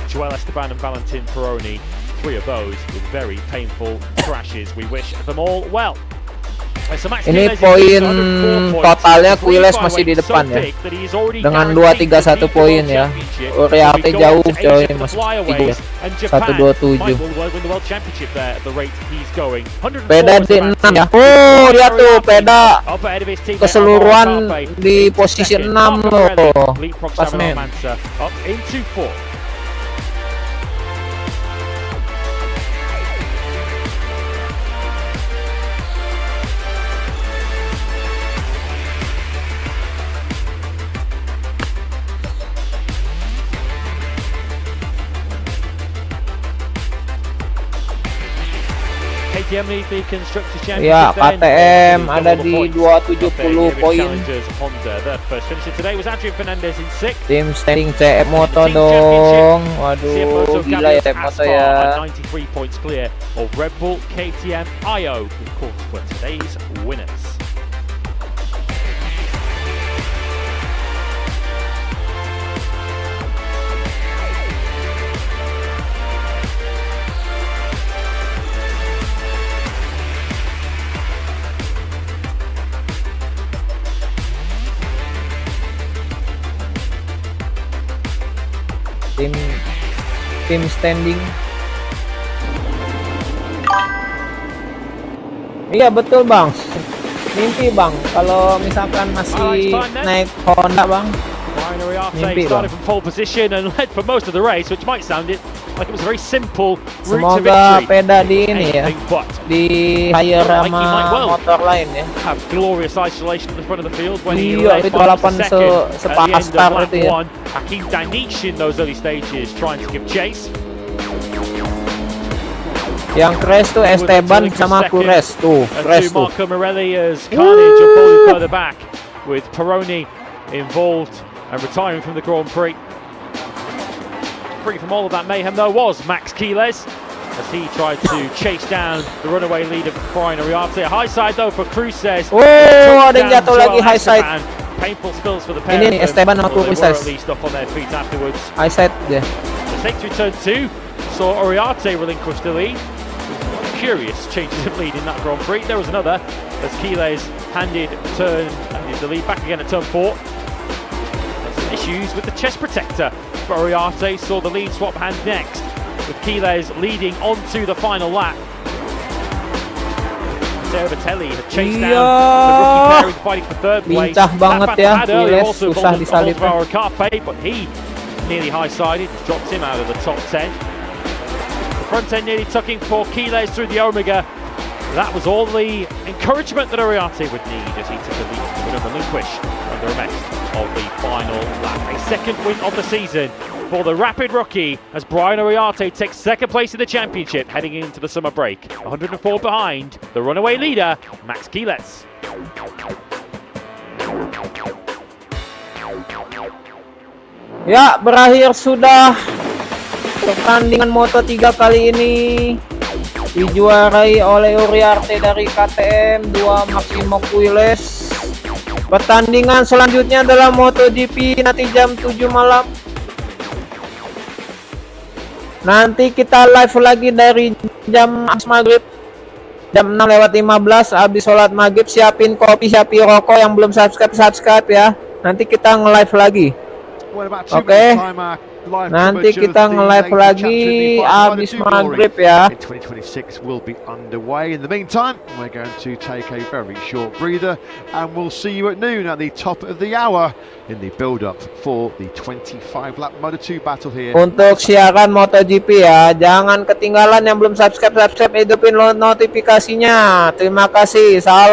Joel Esteban and Valentin Peroni. 3 of those with very painful crashes. We wish them all well. Ini poin totalnya Quiles masih di depan ya, dengan 231 poin ya. Uriarte jauh coy, masih 127. Peda di 6 ya. Oh lihat tuh Peda keseluruhan di posisi 6 loh, klasmen. Ya, KTM ada di 270 poin. Tim standing CF Moto dong. Waduh, gila ya CF Moto ya. 93 points clear of Red Bull, KTM, IO, who of course were today's winners. Tim standing. Iya betul bang, mimpi bang kalau misalkan masih naik Honda bang, mimpi bang. From pole position and led for most of the race, which might sound like it was a very simple route to Semoga victory. Peda di ini ya, di hire sama motor lain ya. Have glorious isolation at the front of the field when he led itu balapan sepastar itu ya. Hakim Danish in those early stages trying to give chase. Yang crash tuh Esteban sama Kures tuh, crash tuh. Marco Morelli as carnage are falling further back with Peroni involved and retiring from the Grand Prix. Free from all of that mayhem though was Max Quiles as he tried to chase down the runaway leader Brian Uriarte. A high side though for Cruzes. Oh, ada yang jatuh lagi high side. Painful spills for the pair. Ini Esteban sama Cruzes. At least up on their feet afterwards. High side deh. The take through turn 2 saw Uriarte relinquish the lead. Curious changes of lead in that Grand Prix. There was another as Quiles handed the lead back again at turn 4. Some issues with the chest protector, but Uriarte saw the lead swap hand next, with Quiles leading onto the final lap. Matteo Bertelli had chased down the rookie pairing fighting for third place. Lincah banget ya, Quiles susah disalipin. But he nearly high-sided, dropped him out of the top 10. Front end nearly tucking for Quiles through the Omega. That was all the encouragement that Uriarte would need as he took the lead to relinquish under a mess of the final lap. A second win of the season for the rapid rookie as Brian Uriarte takes second place in the championship heading into the summer break. 104 behind the runaway leader, Max Quiles. Ya, berakhir sudah pertandingan Moto3 kali ini dijuarai oleh Uriarte dari KTM, 2 Maximo Quiles. Pertandingan selanjutnya adalah MotoGP nanti jam 7 malam. Nanti kita live lagi dari jam maghrib, jam 6:15 habis sholat maghrib. Siapin kopi, siapin rokok, yang belum subscribe ya. Nanti kita nge-live lagi. Oke. Nanti kita nge-live lagi habis maghrib ya. 2026 will be underway. In the meantime, we're going to take a very short breather and we'll see you at noon at the top of the hour in the build-up for the 25-lap Moto2 battle here. Untuk siaran MotoGP ya, jangan ketinggalan. Yang belum subscribe, hidupin notifikasinya. Terima kasih. Salam.